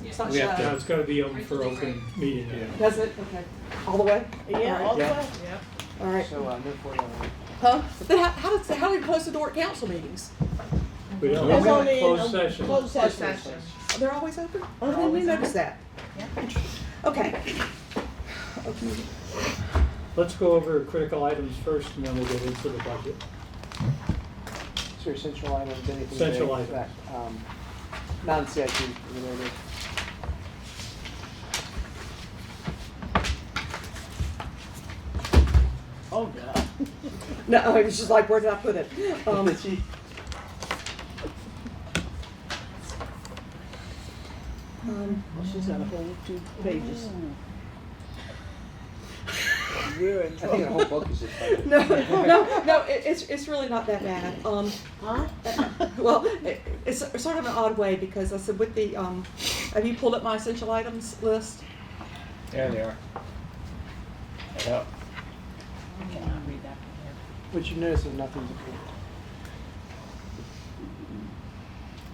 It's not We have shut. to, it's gotta be open for open meeting. Does it? Okay. All the way? Yeah, all the way. Yeah. All right. So, no for you. Huh? Then how do we close the door at council meetings? We don't It's have only in closed a session. closed Closed session. session. They're always open? Oh, I didn't always notice that. Yeah. Okay. Let's go over critical items first and then we'll get into the budget. So essential items, anything Essential big items. that, non-CIP related. Oh, God. No, I was just like, where did I put it? She's got a whole 2 pages. We're in I think the trouble. whole book is just like. No, it's really not that bad. Huh? Well, it's sort of an odd way because I said with the, have you pulled up my essential items list? There they are. Yeah. I cannot read that from here. But you notice there's nothing to do.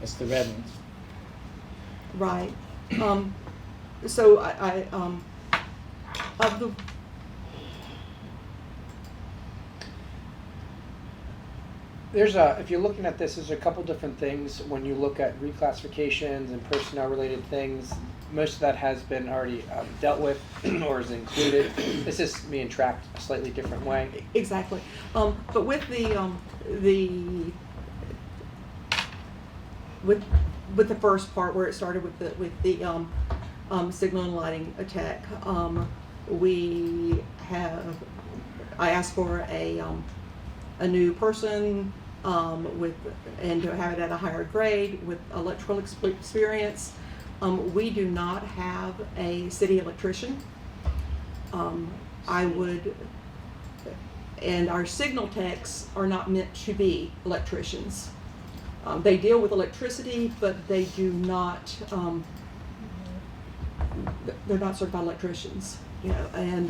It's the red ones. Right. So I of the, There's if you're looking at this, there's a couple different things when you look at reclassifications and personnel related things. Most of that has been already dealt with or is included. It's just being tracked a slightly different way. exactly. But with with the first part where it started with the signal and lighting attack, I asked for a new person and to have it at a higher grade with electrical experience. We do not have a city electrician. And our signal techs are not meant to be electricians. They deal with electricity, but they do not, they're not certified electricians, and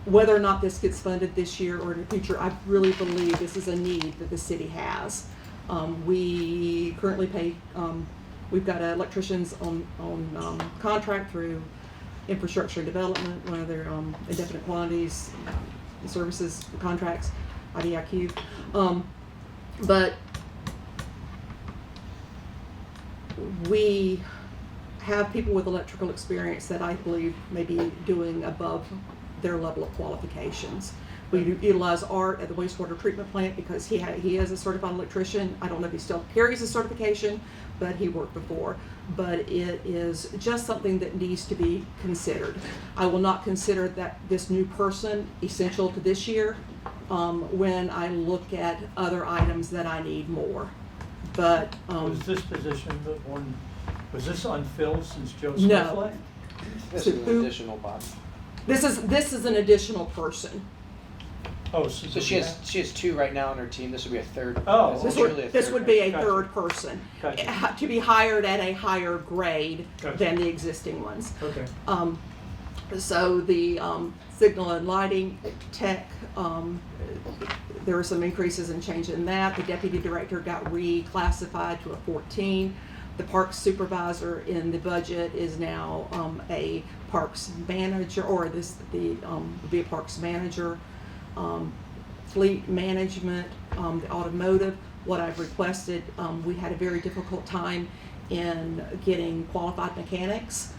whether or not this gets funded this year or in the future, I really believe this is a need that the city has. We currently pay, we've got electricians on contract through infrastructure development, one of their indefinite quantities services contracts, IDIQ. But we have people with electrical experience that I believe may be doing above their level of qualifications. We utilize Art at the wastewater treatment plant because he is a certified electrician. I don't know if he still carries his certification, but he worked before. But it is just something that needs to be considered. I will not consider that this new person essential to this year when I look at other items that I need more. But Was this position the one, was this unfilled since Joe No. Smith left? This So is an who- additional body. this is an additional person. Oh, So she has 2 right now on her team. This would be a third. Oh, This This is would, truly a this third would be a Gotcha. third person Gotcha. to be hired at a higher grade Gotcha. than the existing ones. Okay. So the signal and lighting tech, there were some increases and change in that. The deputy director got reclassified to a 14. The parks supervisor in the budget is now a parks manager, or be a parks manager. Fleet management, the automotive, what I've requested, we had a very difficult time in getting qualified mechanics.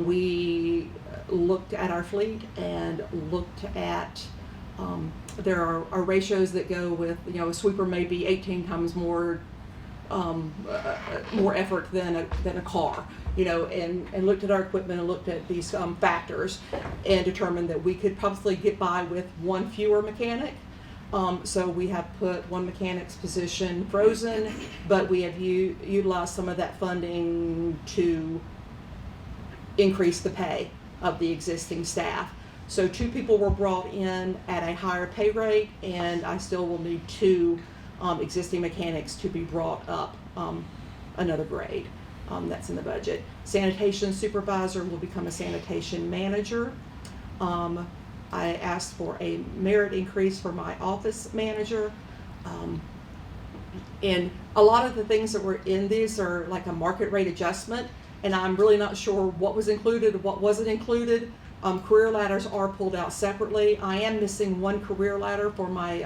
We looked at our fleet and looked at, there are ratios that go with, a sweeper may be 18 times more effort than a car, and looked at our equipment and looked at these factors and determined that we could probably get by with one fewer mechanic. So we have put one mechanic's position frozen, but we have utilized some of that funding to increase the pay of the existing staff. So 2 people were brought in at a higher pay rate, and I still will need 2 existing mechanics to be brought up another grade. That's in the budget. Sanitation supervisor will become a sanitation manager. I asked for a merit increase for my office manager. And a lot of the things that were in these are like a market rate adjustment. and I'm really not sure what was included, what wasn't included. Career ladders are pulled out separately. I am missing one career ladder for my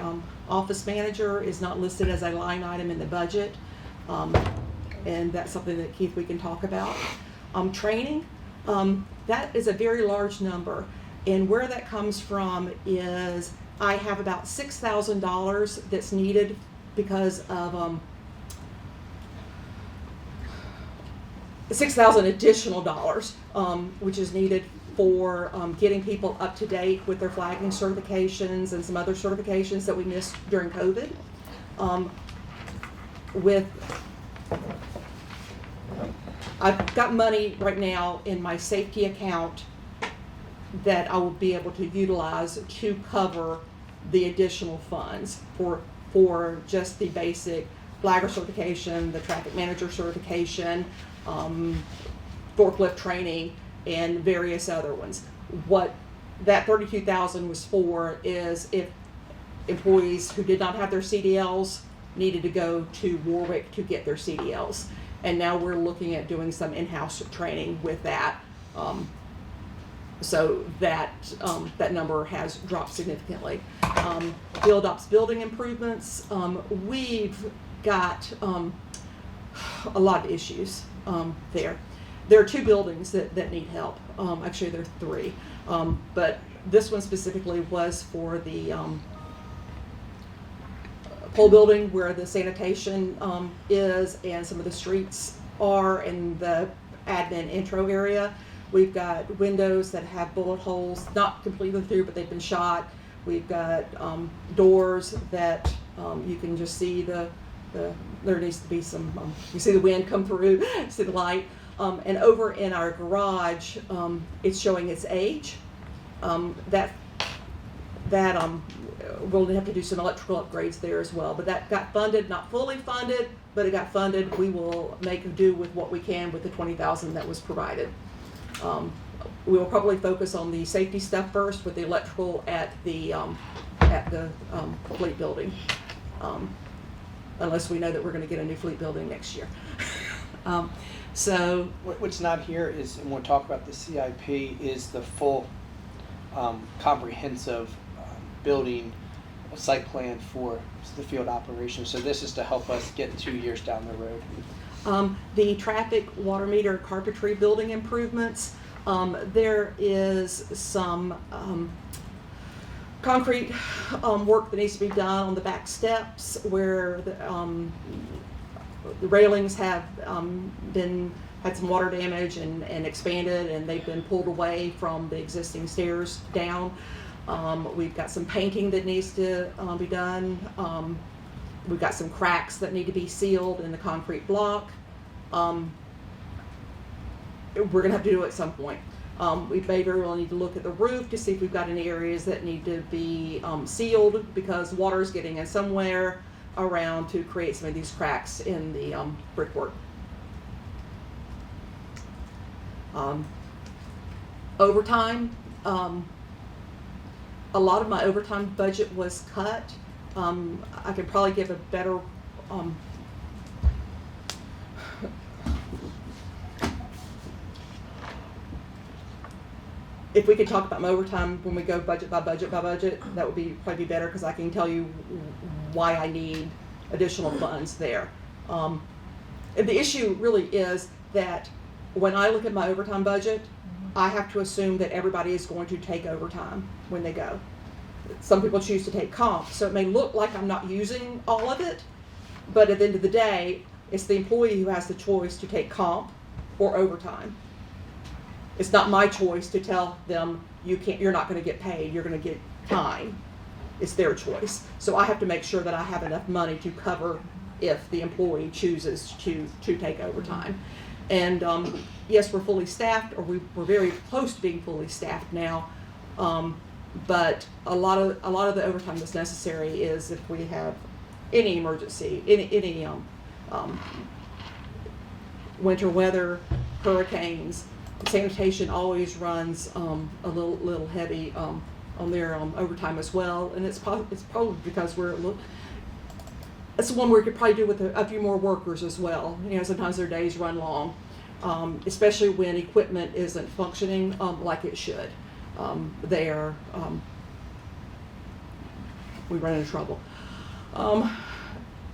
office manager, is not listed as a line item in the budget. And that's something that, Keith, we can talk about. Training, that is a very large number. And where that comes from is I have about $6,000 that's needed because of $6,000 additional dollars, which is needed for getting people up to date with their flagging certifications and some other certifications that we missed during COVID. I've got money right now in my safety account that I will be able to utilize to cover the additional funds for just the basic flagger certification, the traffic manager certification, forklift training, and various other ones. What that $32,000 was for is if employees who did not have their CDLs needed to go to Warwick to get their CDLs. And now we're looking at doing some in-house training with that. So that number has dropped significantly. Field ops building improvements, we've got a lot of issues there. There are 2 buildings that need help. Actually, there are 3. But this one specifically was for the pole building where the sanitation is and some of the streets are in the admin intro area. We've got windows that have bullet holes, not completely through, but they've been shot. We've got doors that you can just see there needs to be some, you see the wind come through, see the light. And over in our garage, it's showing its age. We'll have to do some electrical upgrades there as well. But that got funded, not fully funded, but it got funded. We will make do with what we can with the $20,000 that was provided. We will probably focus on the safety stuff first with the electrical at the fleet building, unless we know that we're going to get a new fleet building next year. So What's not here is, and we'll talk about the CIP, is the full comprehensive building site plan for the field operation. So this is to help us get 2 years down the road. The traffic, water meter, carpentry building improvements, there is some concrete work that needs to be done on the back steps where the railings have had some water damage and expanded, and they've been pulled away from the existing stairs down. We've got some painting that needs to be done. We've got some cracks that need to be sealed in the concrete block. We're going to have to do it at some point. We may very well need to look at the roof to see if we've got any areas that need to be sealed because water is getting in somewhere around to create some of these cracks in the brickwork. Overtime. A lot of my overtime budget was cut. I could probably give a better if we could talk about my overtime when we go budget by budget by budget, that would be probably be better because I can tell you why I need additional funds there. And the issue really is that when I look at my overtime budget, I have to assume that everybody is going to take overtime when they go. Some people choose to take comp, so it may look like I'm not using all of it, but at the end of the day, it's the employee who has the choice to take comp or overtime. It's not my choice to tell them you're not going to get paid, you're going to get time. It's their choice. So I have to make sure that I have enough money to cover if the employee chooses to take overtime. And yes, we're fully staffed, or we're very close to being fully staffed now. But a lot of the overtime that's necessary is if we have any emergency, any winter weather, hurricanes. Sanitation always runs a little heavy on their overtime as well, and it's probably because it's the one we could probably do with a few more workers as well. You know, sometimes their days run long. especially when equipment isn't functioning like it should. We run into trouble.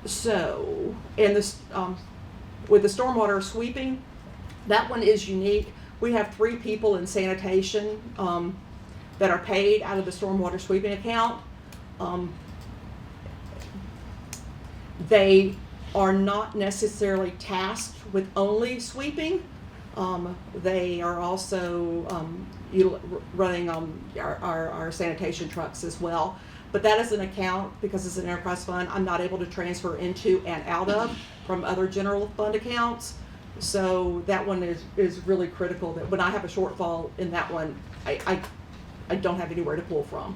So, and this, with the stormwater sweeping, that one is unique. We have 3 people in sanitation that are paid out of the stormwater sweeping account. They are not necessarily tasked with only sweeping. They are also running our sanitation trucks as well. But that is an account, because it's an enterprise fund, I'm not able to transfer into and out of from other general fund accounts. So that one is really critical, that when I have a shortfall in that one, I don't have anywhere to pull from.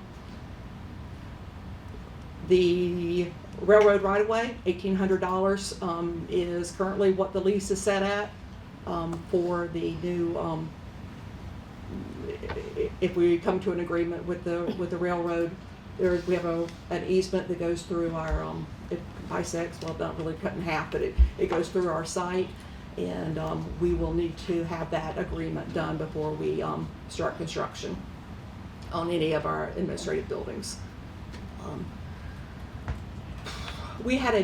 The railroad right-of-way, $1,800 is currently what the lease is set at for the new, if we come to an agreement with the railroad. We have an easement that goes through our bisects, well, not really cut in half, but it goes through our site, and we will need to have that agreement done before we start construction on any of our administrative buildings. We had a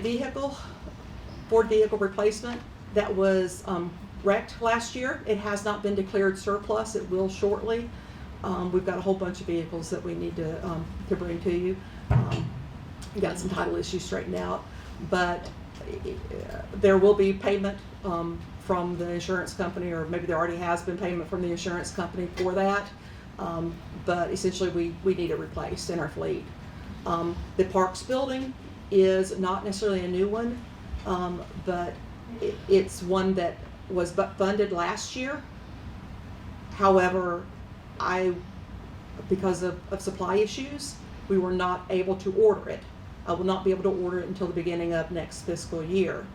Ford vehicle replacement that was wrecked last year. It has not been declared surplus. It will shortly. We've got a whole bunch of vehicles that we need to bring to you. We got some title issues straightened out, but there will be payment from the insurance company, or maybe there already has been payment from the insurance company for that. But essentially, we need it replaced in our fleet. The Parks building is not necessarily a new one, but it's one that was funded last year. However, because of supply issues, we were not able to order it. I will not be able to order it until the beginning of next fiscal year.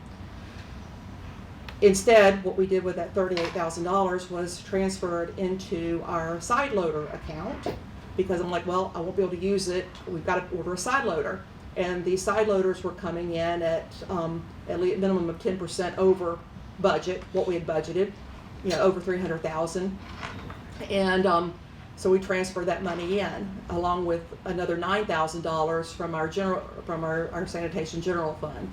Instead, what we did with that $38,000 was transferred into our side loader account, because I'm like, well, I won't be able to use it. We've got to order a side loader. And these side loaders were coming in at least a minimum of 10% over budget, what we had budgeted, over $300,000. And so we transferred that money in, along with another $9,000 from our sanitation general fund.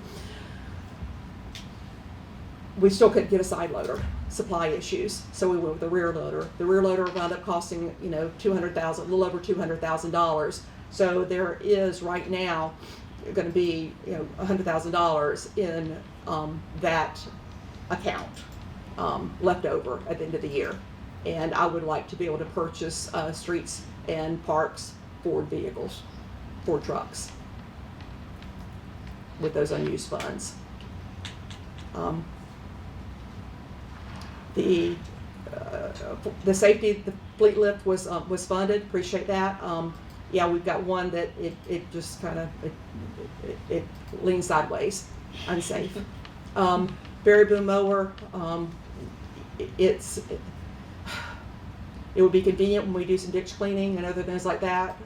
We still couldn't get a side loader, supply issues, so we went with the rear loader. The rear loader wound up costing, $200,000, a little over $200,000. So there is right now going to be, $100,000 in that account left over at the end of the year. And I would like to be able to purchase streets and parks Ford vehicles, Ford trucks, with those unused funds. The safety, the fleet lift was funded. Appreciate that. Yeah, we've got one that it just kind of it leans sideways, unsafe. Berry boom mower. It would be convenient when we do some ditch cleaning and other things like that,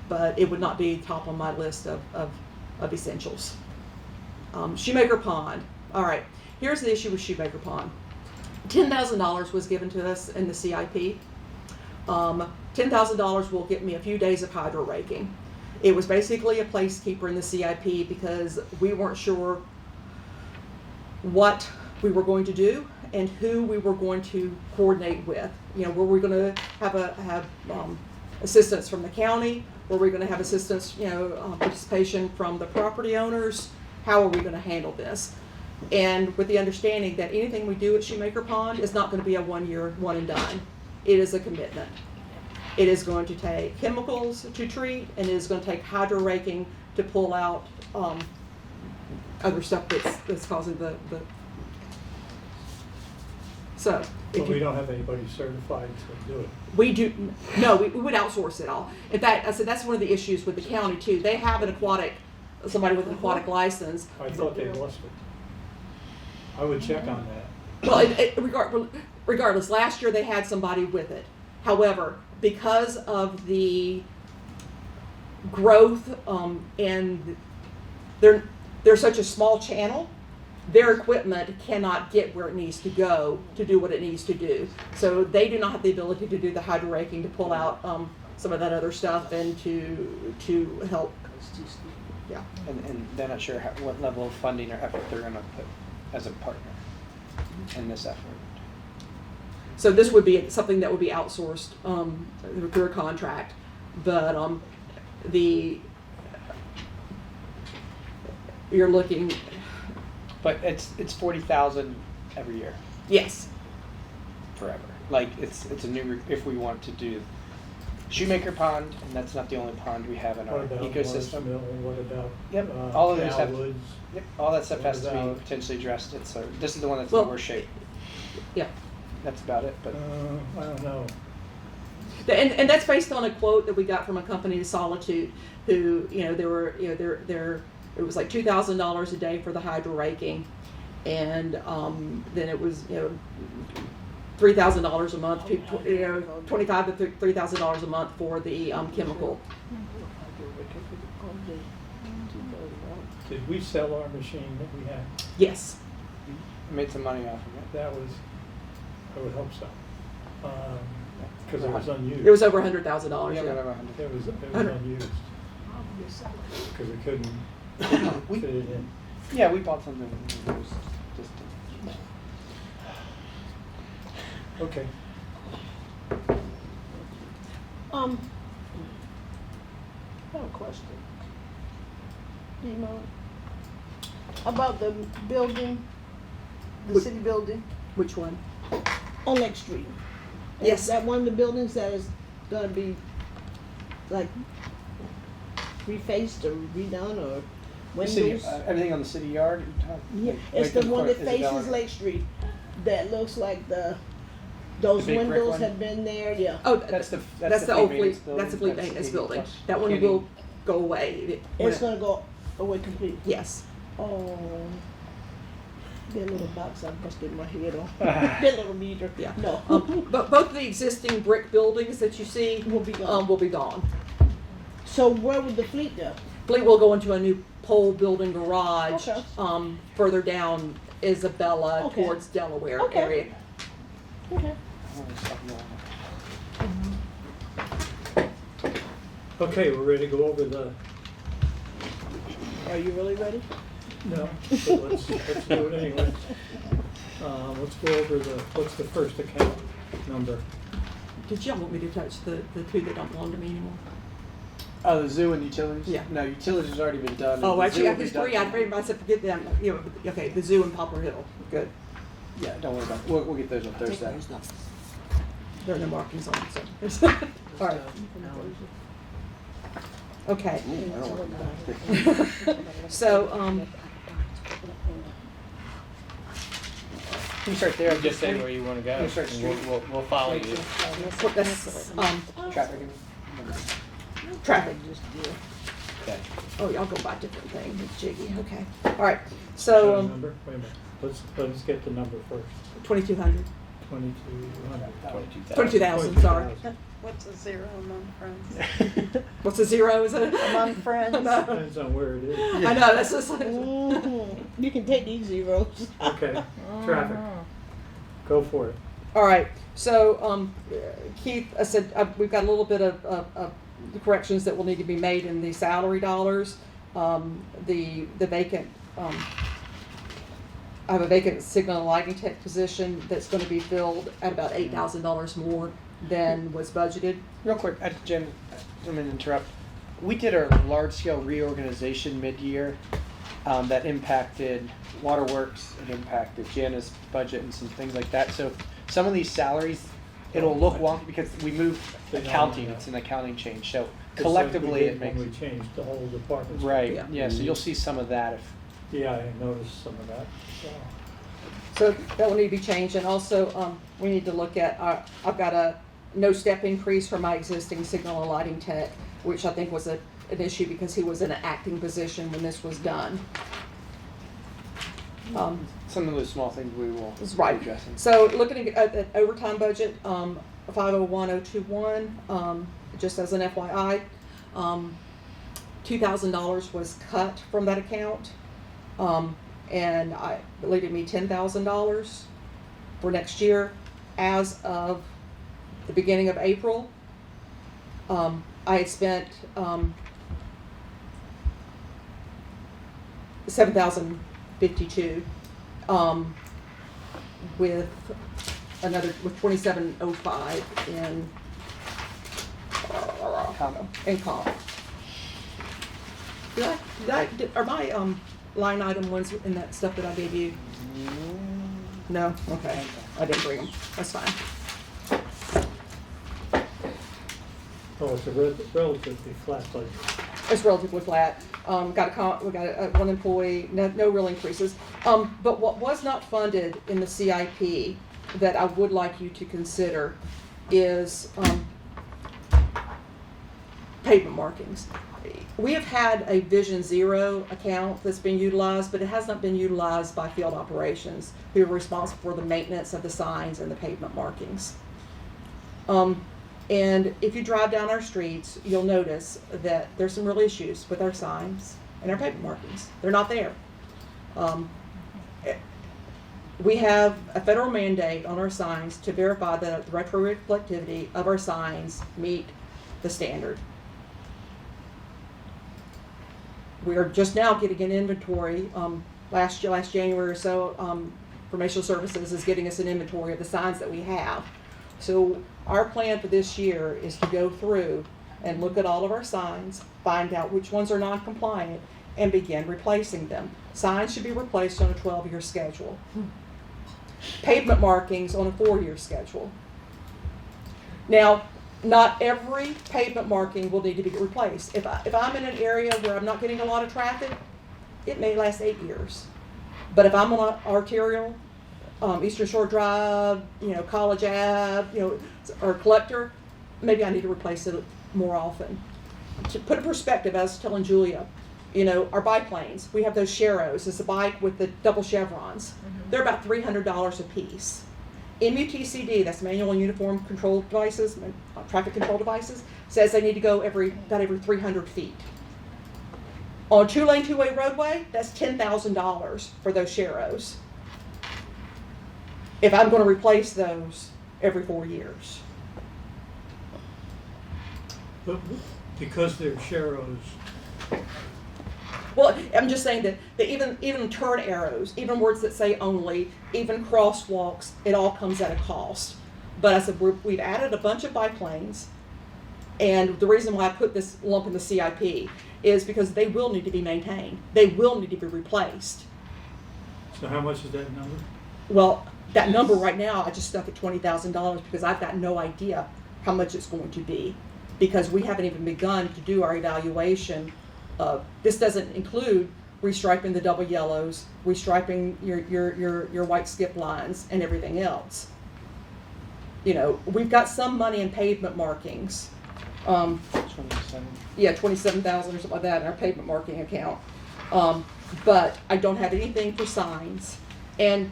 but it would not be top on my list of essentials. Shoemaker Pond. All right, here's the issue with Shoemaker Pond. $10,000 was given to us in the CIP. $10,000 will get me a few days of hydro raking. It was basically a placekeeper in the CIP because we weren't sure what we were going to do and who we were going to coordinate with. Were we going to have assistance from the county? Were we going to have assistance, participation from the property owners? How are we going to handle this? And with the understanding that anything we do at Shoemaker Pond is not going to be a 1 year, one and done. It is a commitment. It is going to take chemicals to treat, and it is going to take hydro raking to pull out other stuff that's causing the. So. But we don't have anybody certified to do it. We do, no, we would outsource it all. In fact, I said that's one of the issues with the county too. They have somebody with an aquatic license. I thought they lost it. I would check on that. Well, regardless, last year they had somebody with it. However, because of the growth and they're such a small channel, their equipment cannot get where it needs to go to do what it needs to do. So they do not have the ability to do the hydro raking, to pull out some of that other stuff and to help. Yeah. And they're not sure what level of funding or effort they're gonna put as a partner in this effort. So this would be something that would be outsourced through a contract, but you're looking. But it's 40,000 every year, Yes. forever. Like it's a new if we want to do Shoemaker Pond, and that's not the only pond we have in our What about ecosystem. Mill? What about? Yep, all of these have. Galwoods? Yep, all that stuff What has to be about- potentially addressed. So this is the one that's Well- in worse shape. Yeah. That's about it. But I don't know. And that's based on a quote that we got from a company, Solitude, who, it was like $2,000 a day for the hydro raking, and then it was, $3,000 a month, $2,500 to $3,000 a month for the chemical. Did we sell our machine that we had? Yes. I made some money off of it. That was, I would hope so. Because it was unused. It was over $100,000. Yeah, Yeah. whatever, 100. It was 100. unused. Because we couldn't We- fit it in. Yeah, we bought something. It was just. Okay. I have a question. Do you know about the building, the Which- city building Which one? on Lake Street? Yes. Is that one of the buildings that is gonna be like refaced or redone or City, windows? everything on the city yard. Yeah, Like it's the the one that court- Isabella. faces Lake Street that looks like those The big brick windows one? have been there, yeah. Oh, That's the that's the old maintenance fleet. building. That's the fleet That's maintenance 80 building. plus. That one Candy. will go away. It's gonna go away completely. Yes. Oh, that little box I busted my head on. That little meter. Yeah. No. But both of the existing brick buildings that you see Will be gone. will be gone. So where would the fleet go? Fleet will go into a new pole building garage Okay. further down Isabella Okay. towards Delaware Okay. area. Okay. Okay, we're ready to go over the, Are you really ready? no, but let's do it anyway. Let's go over what's the first account number? Did y'all want me to touch the two that don't belong to me anymore? Oh, the zoo and utilities? Yeah. No, utilities has already been done. Oh, The actually, zoo I will be guess done three. I tomorrow. figured myself forget them. Okay, the zoo and Poplar Hill. Good. Yeah, don't worry about it. We'll get those on Thursday. There are no markings on it, so. All right. Okay. So, You start there. You just say where you wanna go, You start and we'll follow you. put this, Traffic. traffic. Okay. Oh, y'all go by different things. It's jiggy. Okay. All right. So, Number? Wait a minute. Let's get the number first. 2,200. 2200. 22,000. Sorry. What's a zero among friends? What's a zero? Is it? Among friends? I know. Depends on where it is. I know. That's just like. Mhm. You can take these zeros. Okay, traffic. Go for it. All right. So, Keith, I said we've got a little bit of corrections that will need to be made in the salary dollars. The vacant. I have a vacant signal and lighting tech position that's going to be filled at about $8,000 more than was budgeted. Real quick, Jen, I'm going to interrupt. We did our large-scale reorganization mid-year that impacted Waterworks, it impacted Jana's budget and some things like that. So some of these salaries, it'll look wonky because we moved accounting. It's an accounting change. So Just collectively, like we it did makes when we changed the whole department. right. Yeah. Yeah. So you'll see some of that if. Yeah, I noticed some of that. So that will need to be changed, and also we need to look at. I've got a no step increase for my existing signal and lighting tech, which I think was an issue because he was in an acting position when this was done. Some of those small things we will That's right. be addressing. So looking at overtime budget, 501021, just as an FYI, $2,000 was cut from that account. and I believe it me $10,000 for next year. As of the beginning of April, I had spent $7,052 with 2705 in comp. Are my line item ones in that stuff that I gave you? No? Okay. I didn't bring them. That's fine. Oh, it's a relatively flat budget. It's relatively flat. We got one employee, no real increases. But what was not funded in the CIP that I would like you to consider is pavement markings. We have had a Vision Zero account that's been utilized, but it has not been utilized by field operations, who are responsible for the maintenance of the signs and the pavement markings. And if you drive down our streets, you'll notice that there's some real issues with our signs and our pavement markings. They're not there. We have a federal mandate on our signs to verify that the retroreflectivity of our signs meet the standard. We are just now getting an inventory. Last January or so, Janitorial Services is getting us an inventory of the signs that we have. So our plan for this year is to go through and look at all of our signs, find out which ones are non-compliant, and begin replacing them. Signs should be replaced on a 12-year schedule. Pavement markings on a 4-year schedule. Now, not every pavement marking will need to be replaced. If I'm in an area where I'm not getting a lot of traffic, it may last 8 years. But if I'm on an arterial, Eastern Shore Drive, College Ave, or Collector, maybe I need to replace it more often. To put in perspective, I was telling Julia, our biplanes, we have those Sharrows. It's a bike with the double chevrons. They're about $300 a piece. MUTCD, that's manual and uniform control devices, traffic control devices, says they need to go about every 300 feet. On a 2-lane, 2-way roadway, that's $10,000 for those Sharrows. If I'm going to replace those every 4 years. But because they're Sharrows, Well, I'm just saying that even turn arrows, even words that say only, even crosswalks, it all comes at a cost. But I said we've added a bunch of biplanes, and the reason why I put this lump in the CIP is because they will need to be maintained. They will need to be replaced. so how much is that number? Well, that number right now, I just stuck at $20,000 because I've got no idea how much it's going to be, because we haven't even begun to do our evaluation. This doesn't include restriping the double yellows, restriping your white skip lines, and everything else. We've got some money in pavement markings. 27. Yeah, 27,000 or something like that in our pavement marking account. But I don't have anything for signs. And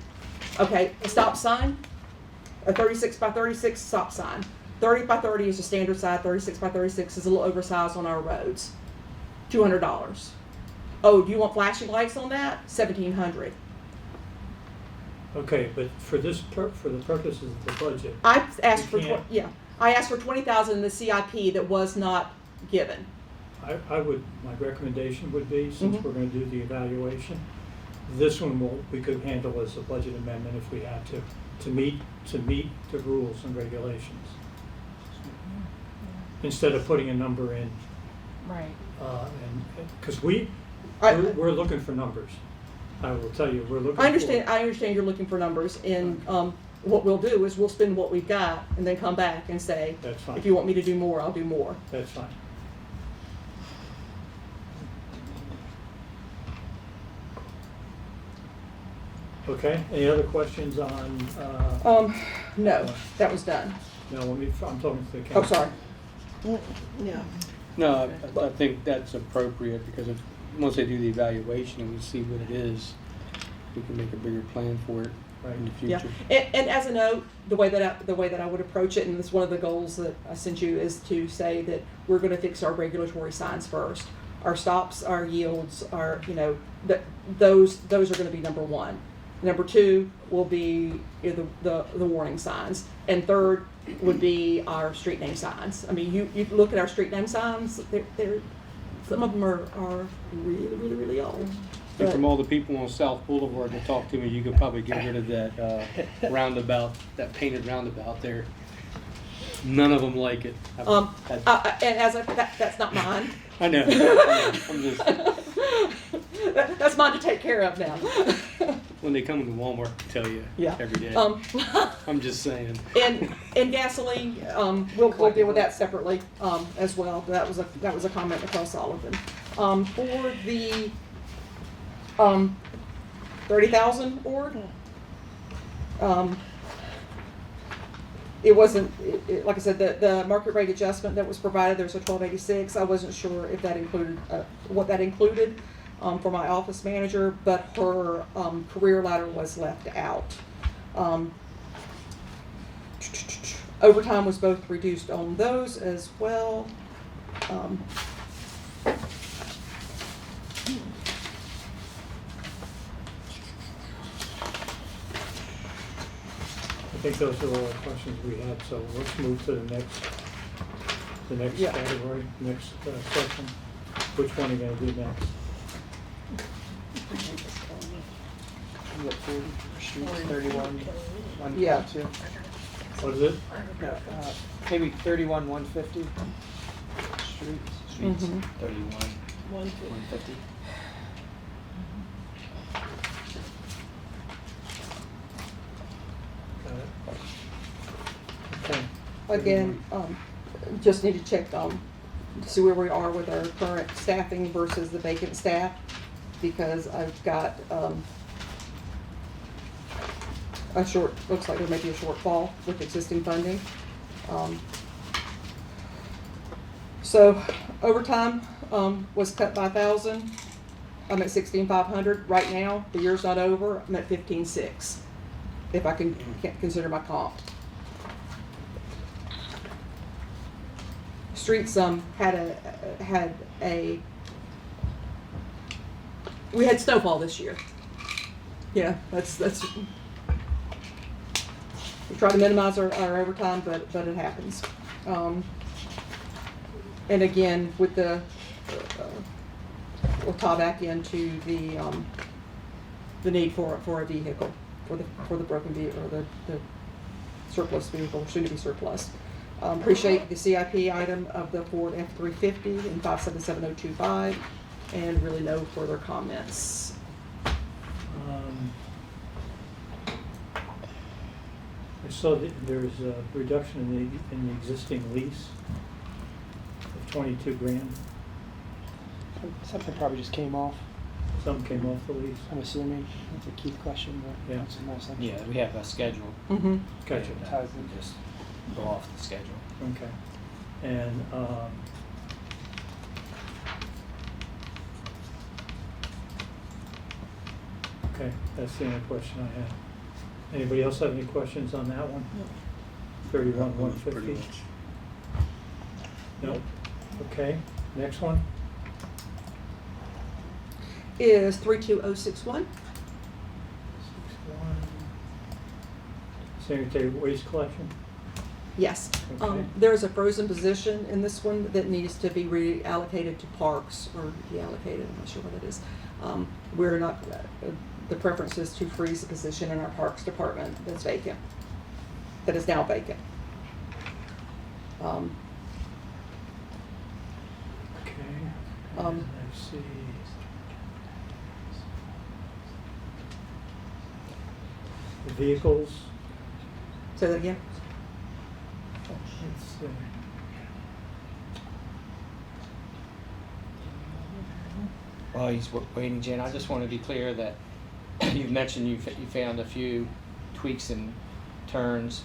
okay, a stop sign, a 36 by 36 stop sign. 30 by 30 is a standard size. 36 by 36 is a little oversized on our roads. $200. Oh, do you want flashing lights on that? $1,700. Okay, but for the purposes of the budget, I asked for You can't- I asked for $20,000 in the CIP that was not given. my recommendation would be, since Mhm. we're going to do the evaluation, this one we could handle as a budget amendment if we had to meet the rules and regulations. Instead of putting a number in, Right. and because we're looking for numbers. I will tell you, we're looking. I understand you're looking for numbers, and what we'll do is we'll spend what we've got and then come back and say, That's fine. if you want me to do more, I'll do more. That's fine. Okay, any other questions on, No, that was done. no, I'm talking to the Oh, council. sorry. Yeah. No, I think that's appropriate, because once they do the evaluation and we see what it is, we can make a bigger plan for it in the Yeah, future. and as a note, the way that I would approach it, and it's one of the goals that I sent you, is to say that we're going to fix our regulatory signs first. our stops, our yields, our, you know, those are gonna be number one. Number two will be the warning signs. And third would be our street name signs. I mean, you look at our street name signs, they're some of them are really, really, really old. And from all the people on South Boulevard that talk to me, you could probably get rid of that roundabout, that painted roundabout there. None of them like it. And that's not mine. I know. I'm just, That's mine to take care of now. when they come into Walmart, I tell you Yeah. every day. I'm just saying. And gasoline, we'll deal with that separately, as well. That was a comment across all of them. For the, 30,000 org, it wasn't, like I said, the market rate adjustment that was provided, there's a 1286. I wasn't sure if that included, what that included, for my office manager, but her, career ladder was left out. Overtime was both reduced on those as well. I think those are all the questions we had, so let's move to the next Yeah. category, next section. Which one are you gonna do next? You got 40 for streets, 31, Yeah. 152. What is it? No, maybe 31, 150. Streets. Streets, Mhm. 31, 150. 150. Got it. Okay. Again, just need to check, to see where we are with our current staffing versus the vacant staff, because I've got, looks like there may be a shortfall with existing funding. So overtime, was cut by 1,000. I'm at 16,500 right now. The year's not over. I'm at 15,600, if I can consider my comp. Streets, we had snowfall this year. Yeah, that's, we try to minimize our overtime, but it happens. And again, with the, we'll tie back into the need for a vehicle, for the broken vehicle, or the surplus vehicle, soon to be surplus. Appreciate the CIP item of the Ford F-350 in 577025, and really no further comments. I saw that there's a reduction in the existing lease of 22 grand. Something probably just came off, Some came off the lease. I'm assuming. That's a Keith question, but Yeah. that's my assumption. Yeah, we have a schedule. Mm-hmm. Gotcha. And, Ties we in. just go off the schedule. Okay. And, okay, that's the only question I had. Anybody else have any questions on that one? 31, Pretty 150? much. No? Okay, next one? Is 32061. 61. Sanitary waste collection? Yes. Okay. There's a frozen position in this one that needs to be reallocated to parks, or deallocated, I'm not sure what it is. We're not, the preference is to freeze the position in our parks department that's vacant, that is now vacant. Okay. Um, And I see. The vehicles, Say that again? let's see. While he's waiting, Jen, I just want to be clear that you've mentioned you found a few tweaks and turns.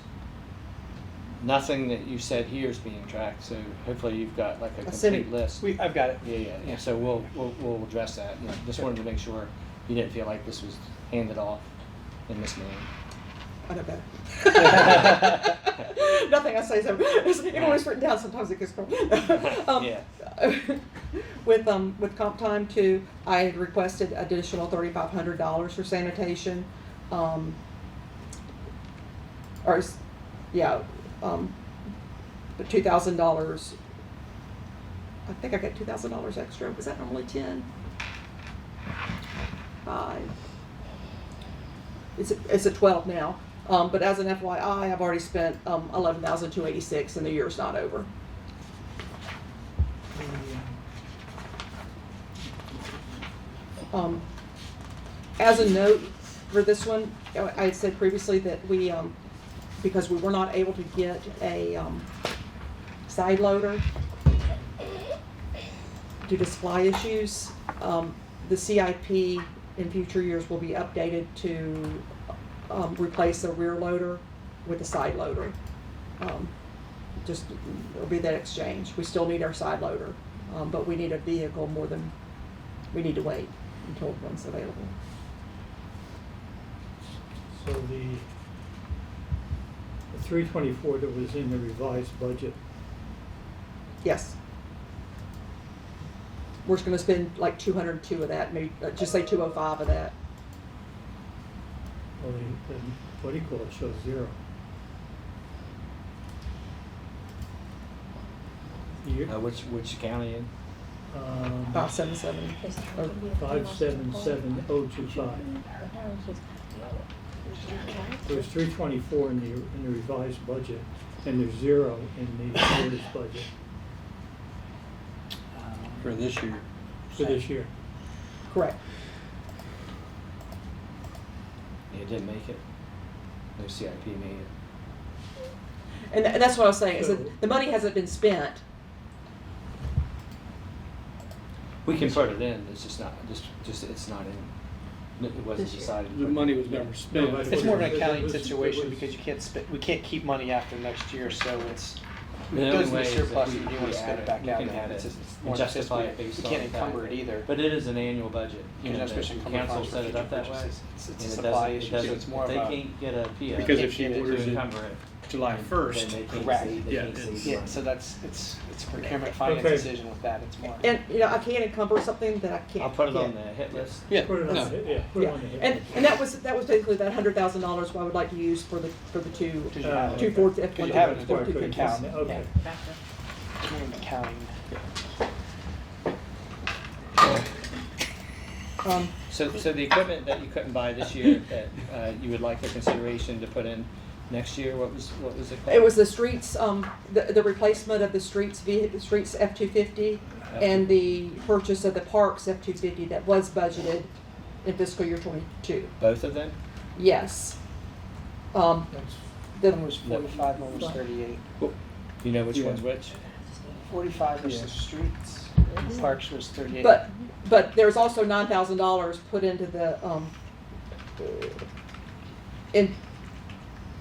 Nothing that you said here is being tracked, so hopefully you've got like a I sent complete it. list. I've got it. Yeah. So we'll address that. You know, just wanted to make sure you didn't feel like this was handed off in this manner. I don't know. Nothing I say is ever, even when it's written down, sometimes it gets wrong. Yeah. with comp time too, I had requested additional $3,500 for sanitation. But $2,000. I think I got $2,000 extra. Was that normally 10? 5. It's at 12 now. But as an FYI, I've already spent $11,286, and the year's not over. As a note for this one, I had said previously that we, because we were not able to get a side loader due to supply issues, the CIP in future years will be updated to replace a rear loader with a side loader. Just, it'll be that exchange. We still need our side loader, but we need a vehicle more than, we need to wait until one's available. So the 324 that was in the revised budget, Yes. We're just gonna spend like 202 of that, maybe, just say 205 of that. well, what do you call it, shows 0. Which county in? 577. 577025. There's 324 in the revised budget, and there's 0 in the year's budget For this year. for this year. Correct. It didn't make it. No CIP made it. And that's what I was saying, is that the money hasn't been spent. We can put it in, it's just not, it's not in, it wasn't This year. decided. The money was never spent. No, but It's more of an It accounting was- situation it was- because you can't we can't keep money after next year, so it's, The it only goes in way the is if surplus we- and you we wanna spend add it back we out. can then add it's it just and more justify fiscally- it based you on can't the fact encumber it that- either. But it is an annual budget. You're not supposed to encumber Council funds for set it up future that way. purchases. It's a and it supply doesn't- issue, it so doesn't- it's more if of they a- can't get a PO. Because if if she she did orders to it encumber it, July then 1st, they can't Correct. say, they Yeah, can't say it's- Yeah, money. so it's a procurement finance Okay. decision with that, it's more. And, you know, I can't encumber something that I can't. I'll put it on get. the hit list. yeah, Put it on no. the, yeah, put it Yeah, on the hit and, list. and that was basically that $100,000 I would like to use for the two, Because you have it. 240 Because you have it in the Okay. account. Okay. It's more of an accounting. So the equipment that you couldn't buy this year, that you would like for consideration to put in next year, what was it called? It was the streets, the replacement of the streets F-250 and the purchase of the parks F-250 that was budgeted in fiscal year '22. Both of them? Yes. That's The, One was 45, one was 38. You know which Yeah. one's which? 45 was the streets, parks was 38. but there's also $9,000 put into the,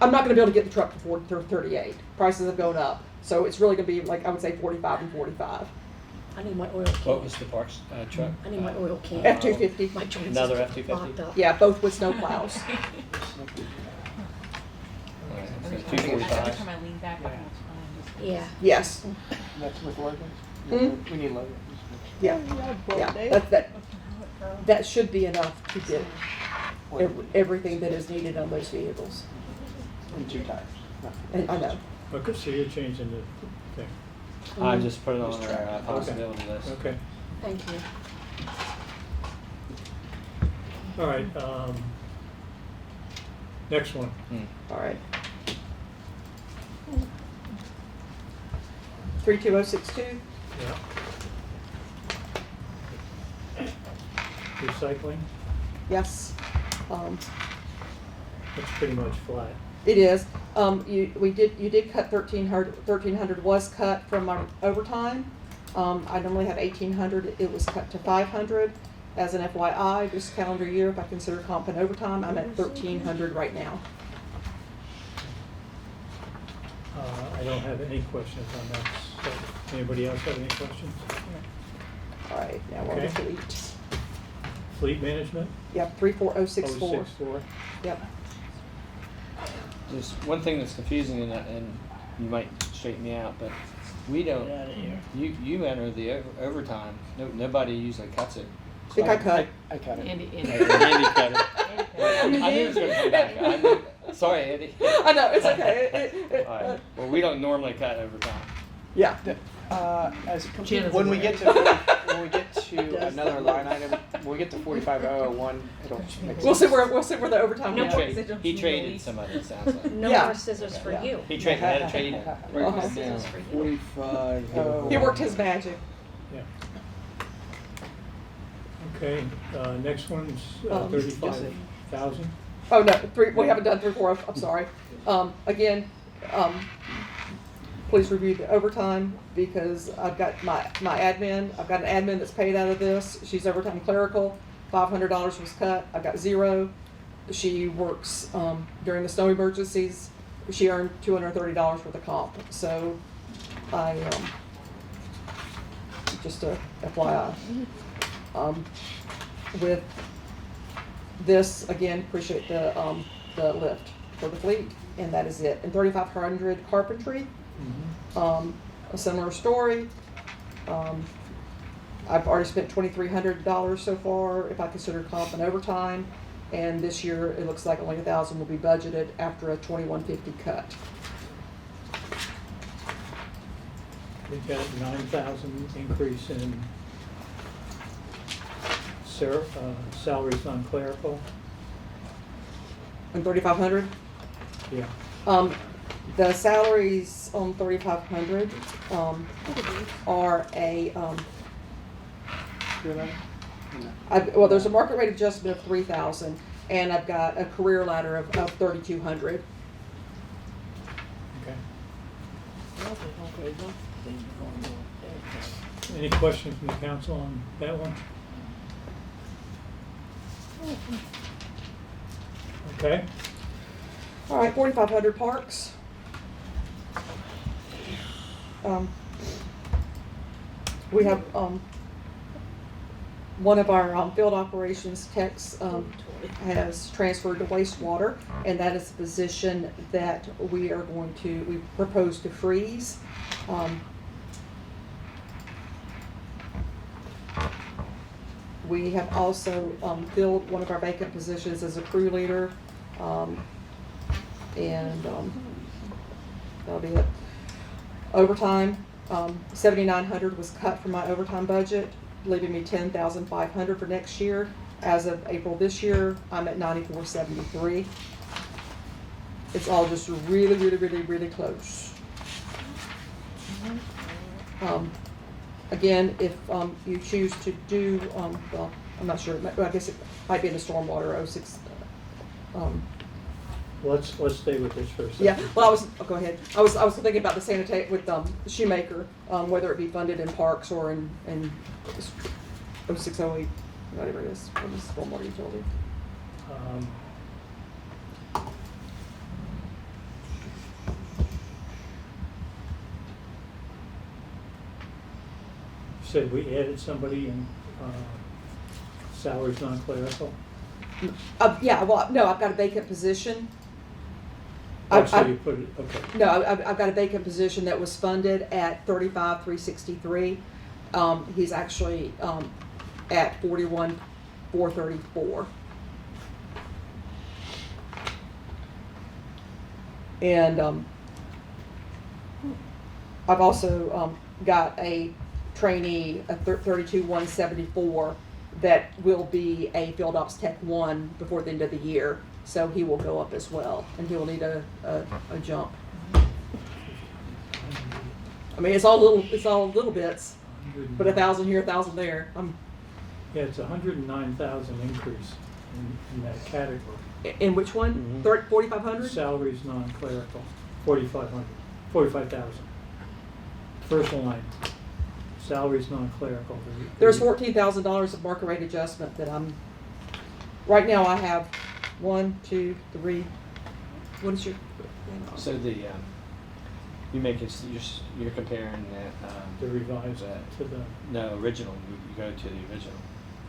I'm not gonna be able to get the truck for 38. Prices have gone up, so it's really gonna be like, I would say 45 and 45. I need my oil can. What was the parks truck? I need my oil can. F-250. My joints Another is F-250? locked up. Yeah, both with snow plows. Every time 245. I lean back, I almost find Yeah. Yes, That's with logos? Hmm? We need logos. yeah, yeah. That should be enough to get everything that is needed on those vehicles. And 2 tires. And I know. okay, so you're changing the thing. I just put it on Just our track. possibility list. Okay, Thank you. all right, next one. Hmm. All right. 32062. Yeah. Recycling, Yes. that's pretty much flat. It is. You did cut 1,300. 1,300 was cut from my overtime. I normally have 1,800. It was cut to 500. As an FYI, this calendar year, if I consider comp and overtime, I'm at 1,300 right now. I don't have any questions on that. So, anybody else have any questions? All right, now we're on the Okay. fleet. Fleet management? Yep, 34064. 064. Yep. There's one thing that's confusing, and you might straighten me out, but We Get don't, out of here. you enter the overtime, nobody usually cuts it. I think I cut. I cut it. Andy, Andy cut it. I knew it was gonna come back. I knew, sorry, Eddie. I know, it's okay. All right. Well, we don't normally cut overtime. Yeah. Janice When is we aware. get to another line item, when we get to 45001, it'll make We'll sense. see where the overtime No goes. more He scissors he for traded Louise. somebody, it sounds like. No Yeah. more scissors for Yeah. you. He traded, had a trade in. Uh-huh. Scissors for you. 45. He worked his magic. Yeah. Okay, next one's 35,000. Oh, no, we haven't done 3, 4, I'm sorry. Again, please review the overtime because I've got my admin, I've got an admin that's paid out of this. She's overtime clerical, $500 was cut, I've got 0. She works, during the snow emergencies, she earned $230 worth of comp. So I, just a FYI. With this, again, appreciate the lift for the fleet, and that is it. And 3,500 carpentry, Mhm. a similar story. I've already spent $2,300 so far, if I consider comp and overtime. And this year, it looks like only 1,000 will be budgeted after a 2,150 cut. We've got 9,000 increase in salaries non-clerical. And 3,500. Yeah. The salaries on 3,500 are a well, there's a market rate adjustment of 3,000, and I've got a career ladder of 3,200. Okay. Okay, no. Any questions from the council on that one? Okay. All right, 4,500 parks. We have one of our field operations techs has transferred to wastewater, and that is a position that we propose to freeze. We have also filled one of our vacant positions as a crew leader, and that'll be it. Overtime, 7,900 was cut from my overtime budget, leaving me 10,500 for next year. As of April this year, I'm at 9,473. It's all just really, really, really, really close. Again, if you choose to do, well, I'm not sure, I guess it might be in the stormwater 06. Let's stay with this for a second. Yeah, well, go ahead. I was thinking about the sanitary with Shoemaker, whether it be funded in parks or in 0608, whatever it is, what is stormwater utility. Said we added somebody in salaries non-clerical. Yeah, well, no, I've got a vacant position. Oh, so you put it, okay. No, I've got a vacant position that was funded at 35,363. He's actually at 41,434. And I've also got a trainee, a 32,174, that will be a Field Ops Tech 1 before the end of the year. So he will go up as well, and he will need a jump. I mean, it's all little bits, but 1,000 here, 1,000 there. Yeah, it's 109,000 increase in that category. In which one? 4,500? Salaries non-clerical, 4,500, 45,000. First line, salaries non-clerical. There's $14,000 of market rate adjustment that right now I have 1, 2, 3. What is your? So you make it, you're comparing that. The revised that- to the, No, original, you go to the original.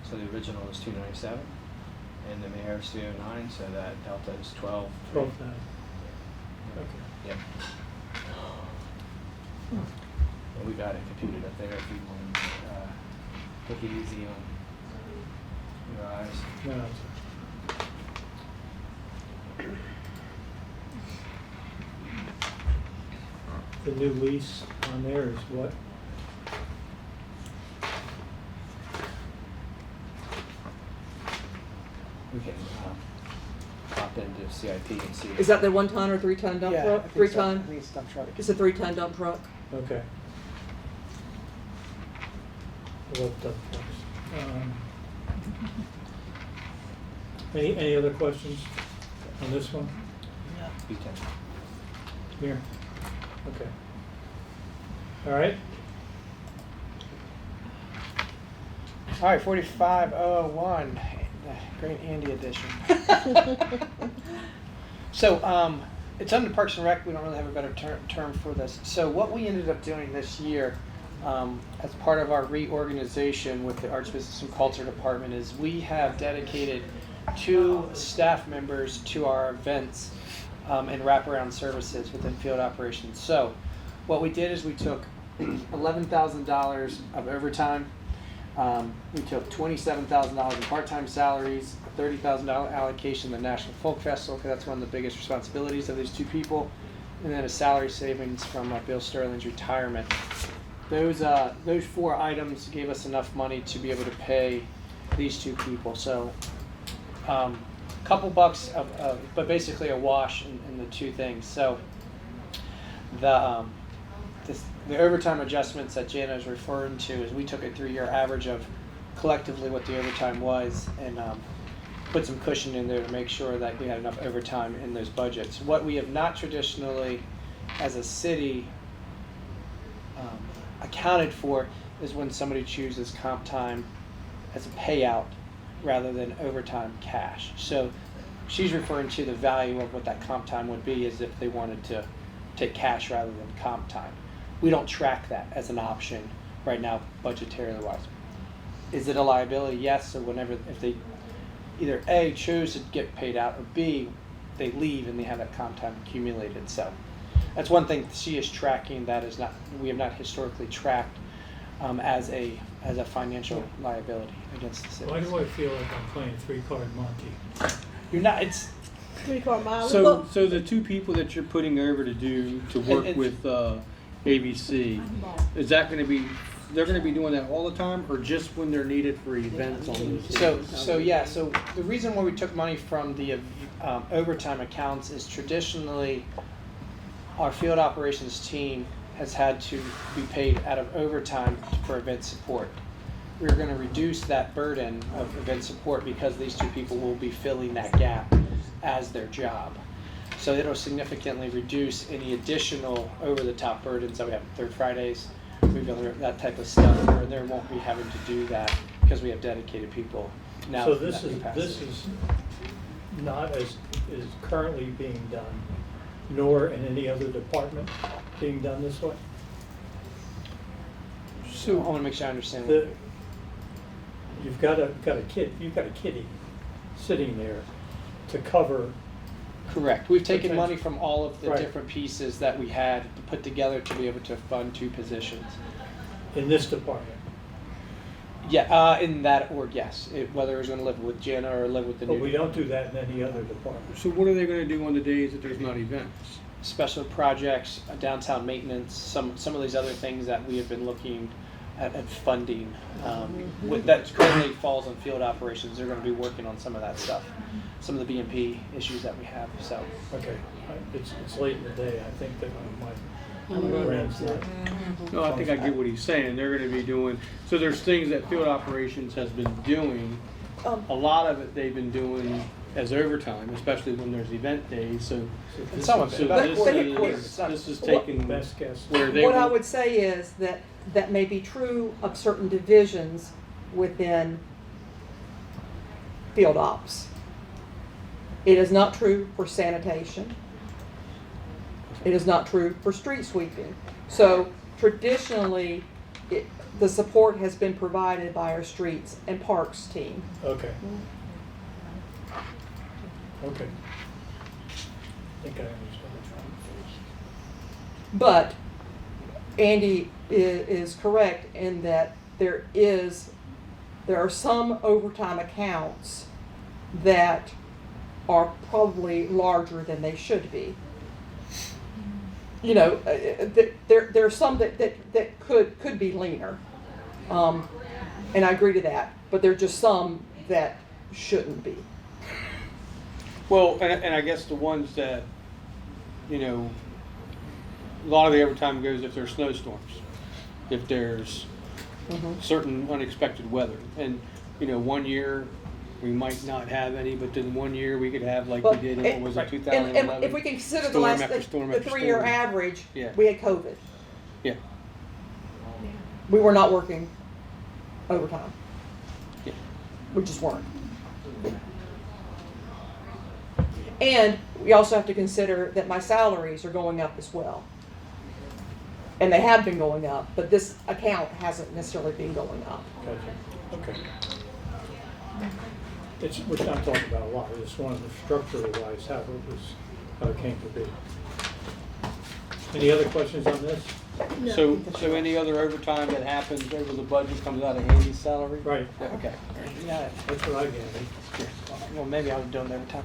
So the original is 297, and the mayor is 309, so that delta is 12. 12,000. Okay. Yep. But we got it computed up there if you want to take it easy on your eyes. No, the new lease on there is what? We can pop into CIP and see. Is that the 1 ton or 3 ton dump Yeah, I truck? think 3 so. ton? I think it's dump truck. It's a 3 ton dump truck. Okay. I love dump trucks. Any other questions on this one? B10. Here? Okay. All right. All right, 4501, great Andy edition. So it's under Parks and Rec. We don't really have a better term for this. So what we ended up doing this year as part of our reorganization with the Arts, Business, and Culture Department is we have dedicated 2 staff members to our events and wraparound services within field operations. So what we did is we took $11,000 of overtime. We took $27,000 in part-time salaries, a $30,000 allocation to the National Folk Festival, because that's one of the biggest responsibilities of these 2 people, and then a salary savings from Bill Sterling's retirement. Those 4 items gave us enough money to be able to pay these 2 people. So a couple bucks, but basically a wash in the 2 things. So the overtime adjustments that Jana is referring to is we took a 3-year average of collectively what the overtime was and put some cushion in there to make sure that we had enough overtime in those budgets. What we have not traditionally, as a city, accounted for is when somebody chooses comp time as a payout rather than overtime cash. So she's referring to the value of what that comp time would be as if they wanted to take cash rather than comp time. We don't track that as an option right now, budgetarily wise. Is it a liability? Yes. So whenever, if they either A, choose to get paid out, or B, they leave and they have that comp time accumulated. So that's one thing she is tracking that is not, we have not historically tracked as a financial liability against the city. Why do I feel like I'm playing 3-card Monty? You're not. It's 3-car mile. So the 2 people that you're putting over to work And- with ABC, is that going to be, they're going to be doing that all the time, or just when they're needed for events on those days? So the reason why we took money from the overtime accounts is traditionally our field operations team has had to be paid out of overtime for event support. We're going to reduce that burden of event support because these 2 people will be filling that gap as their job. So it'll significantly reduce any additional over-the-top burdens that we have, Third Fridays, that type of stuff, where there won't be having to do that because we have dedicated people now. So for this that is capacity. not as is currently being done, nor in any other department being done this way? So I want to make sure I understand. You've got a kitty sitting there to cover. Correct. We've taken Potential. money from all of the Right. different pieces that we had to put together to be able to fund 2 positions. In this department. Yeah, in that org, yes. Whether it's going to live with Jana or live with the But new we don't do that in any other department. So what are they going to do on the days that there's not events? special projects, downtown maintenance, some of these other things that we have been looking at funding. That currently falls on field operations. They're going to be working on some of that stuff, some of the BMP issues that we have. So. Okay, it's late in the day. I think that my friends. No, I think I get what he's saying. They're going to be doing, so there's things that field operations has been doing. A lot of it they've been doing as overtime, especially when there's event days. So And some of it. So about this a quarter. is, this is taking Best guess. where they What I will- would say is that may be true of certain divisions within field ops. It is not true for sanitation. It is not true for street sweeping. So traditionally, the support has been provided by our streets and parks team. Okay. Okay. I think I understand. But Andy is correct in that there are some overtime accounts that are probably larger than they should be. You know, there are some that could be leaner, and I agree to that. But there are just some that shouldn't be. Well, and I guess the ones that, you know, a lot of the overtime goes if there's snowstorms, if there's certain unexpected weather. And, you know, one year we might not have any, but then one year we could have like we did in, what was it, 2011? And if we can consider Storm the after storm the after 3-year storm. average, Yeah. we had COVID. Yeah, We were not working overtime. yeah. We just weren't. And we also have to consider that my salaries are going up as well. And they have been going up, but this account hasn't necessarily been going up. Gotcha. Okay. It's, we're not talking about a lot, I just wanted to structure-wise how it came to be. Any other questions on this? So any other overtime that happens over the budget comes out of Andy's salary? Right, Yeah, okay. Yeah, that's what I gathered. well, maybe I was doing overtime.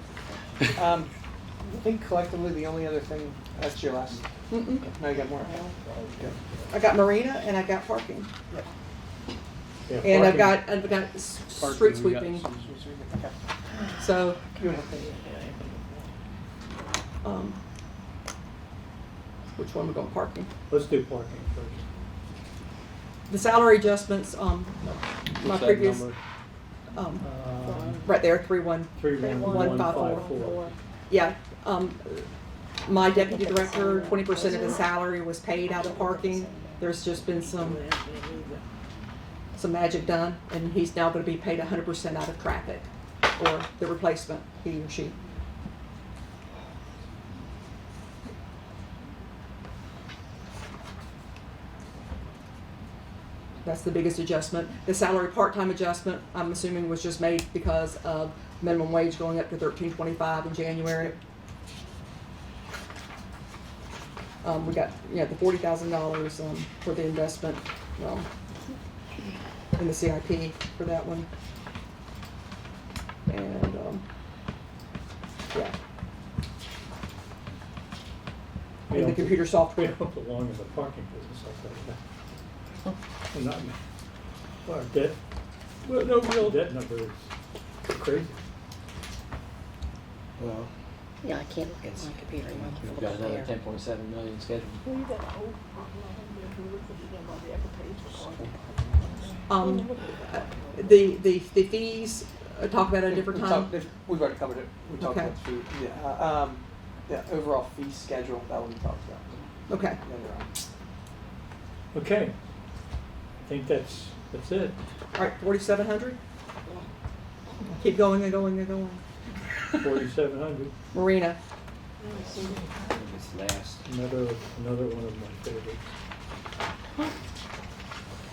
I think collectively the only other thing, that's your last, Mm-mm. no, you got more? Good. I got marina and I got parking. Yeah, And I've parking. got Parking, street we got sweeping. some- Okay. So, You have to- which one we going parking? Let's do parking first. The salary adjustments, my What's that previous, number? right there, 3-1. 31154. Yeah, my deputy director, 20% of his salary was paid out of parking. There's just been some magic done, and he's now gonna be paid 100% out of traffic, or the replacement, he or she. That's the biggest adjustment. The salary part-time adjustment, I'm assuming, was just made because of minimum wage going up to $13.25 in January. We got, the $40,000 for the investment in the CIP for that one. And, yeah. We And the don't- computer We software. don't belong in the parking business, I'll tell you that. We're not, our debt, Well, no real. debt number is crazy. Well, Yeah, I can't look at my computer. we've got another 10.7 million scheduled. Well, you got a whole The fees, talk about at a different We time. talked- We've already covered it. We talked Okay. about the fee, yeah, overall fee schedule, that one we talked about. Okay. Later on. Okay, I think that's it. All right, 4,700. Keep going and going and going. 4,700, Marina. It's last. another one of my favorites.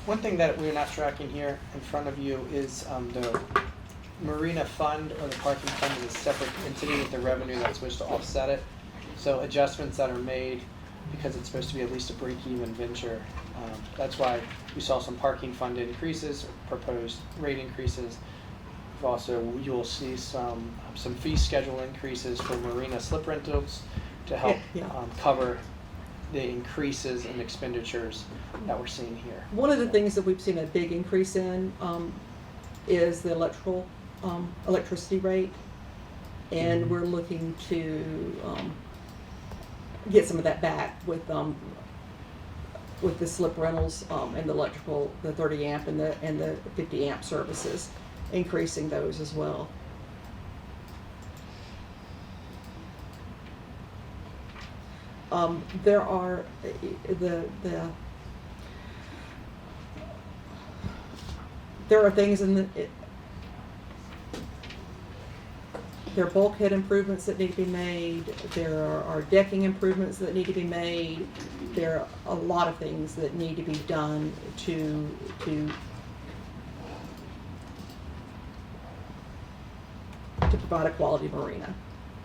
One thing that we're not tracking here in front of you is the marina fund or the parking fund is a separate entity with the revenue that's supposed to offset it. So adjustments that are made because it's supposed to be at least a break-even venture. That's why we saw some parking fund increases, proposed rate increases. Also, you'll see some fee schedule increases for marina slip rentals to help Yeah. cover the increases in expenditures that we're seeing here. One of the things that we've seen a big increase in is the electricity rate, and we're looking to get some of that back with the slip rentals and the electrical, the 30 amp and the 50 amp services, increasing those as well. There are there are things there are bulkhead improvements that need to be made. There are decking improvements that need to be made. There are a lot of things that need to be done to provide a quality marina.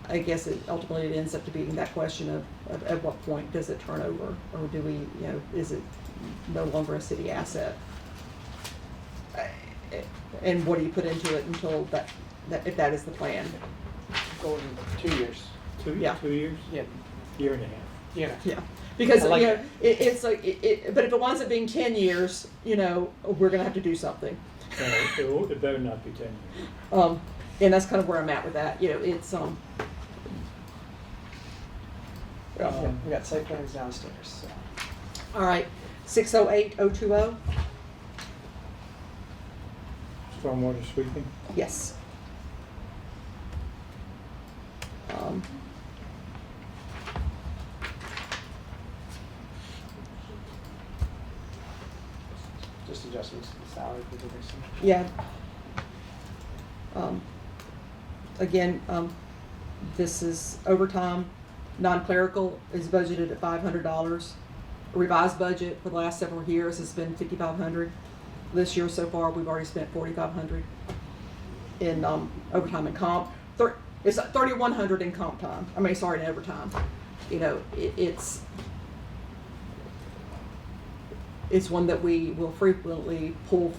I guess ultimately it ends up to being that question of at what point does it turn over, or do we, is it no longer a city asset? And what do you put into it until that if that is the plan? Going 2 years. Yeah. 2 years? Yeah. Year and a half. Yeah. Yeah, because I like that. it's like but if it winds up being 10 years, we're gonna have to do something. No, it better not be 10 years. And that's kind of where I'm at with that. It's Yeah, we got site plans downstairs. So. all right. 608020. Stormwater sweeping? Yes. Just adjustments to the salary for the next one. Yeah. Again, this is overtime. Non-clerical is budgeted at $500. Revised budget for the last several years has been $5,500. This year so far, we've already spent $4,500 in overtime and comp. It's $3,100 in comp time. In overtime. It's one that we will frequently pull.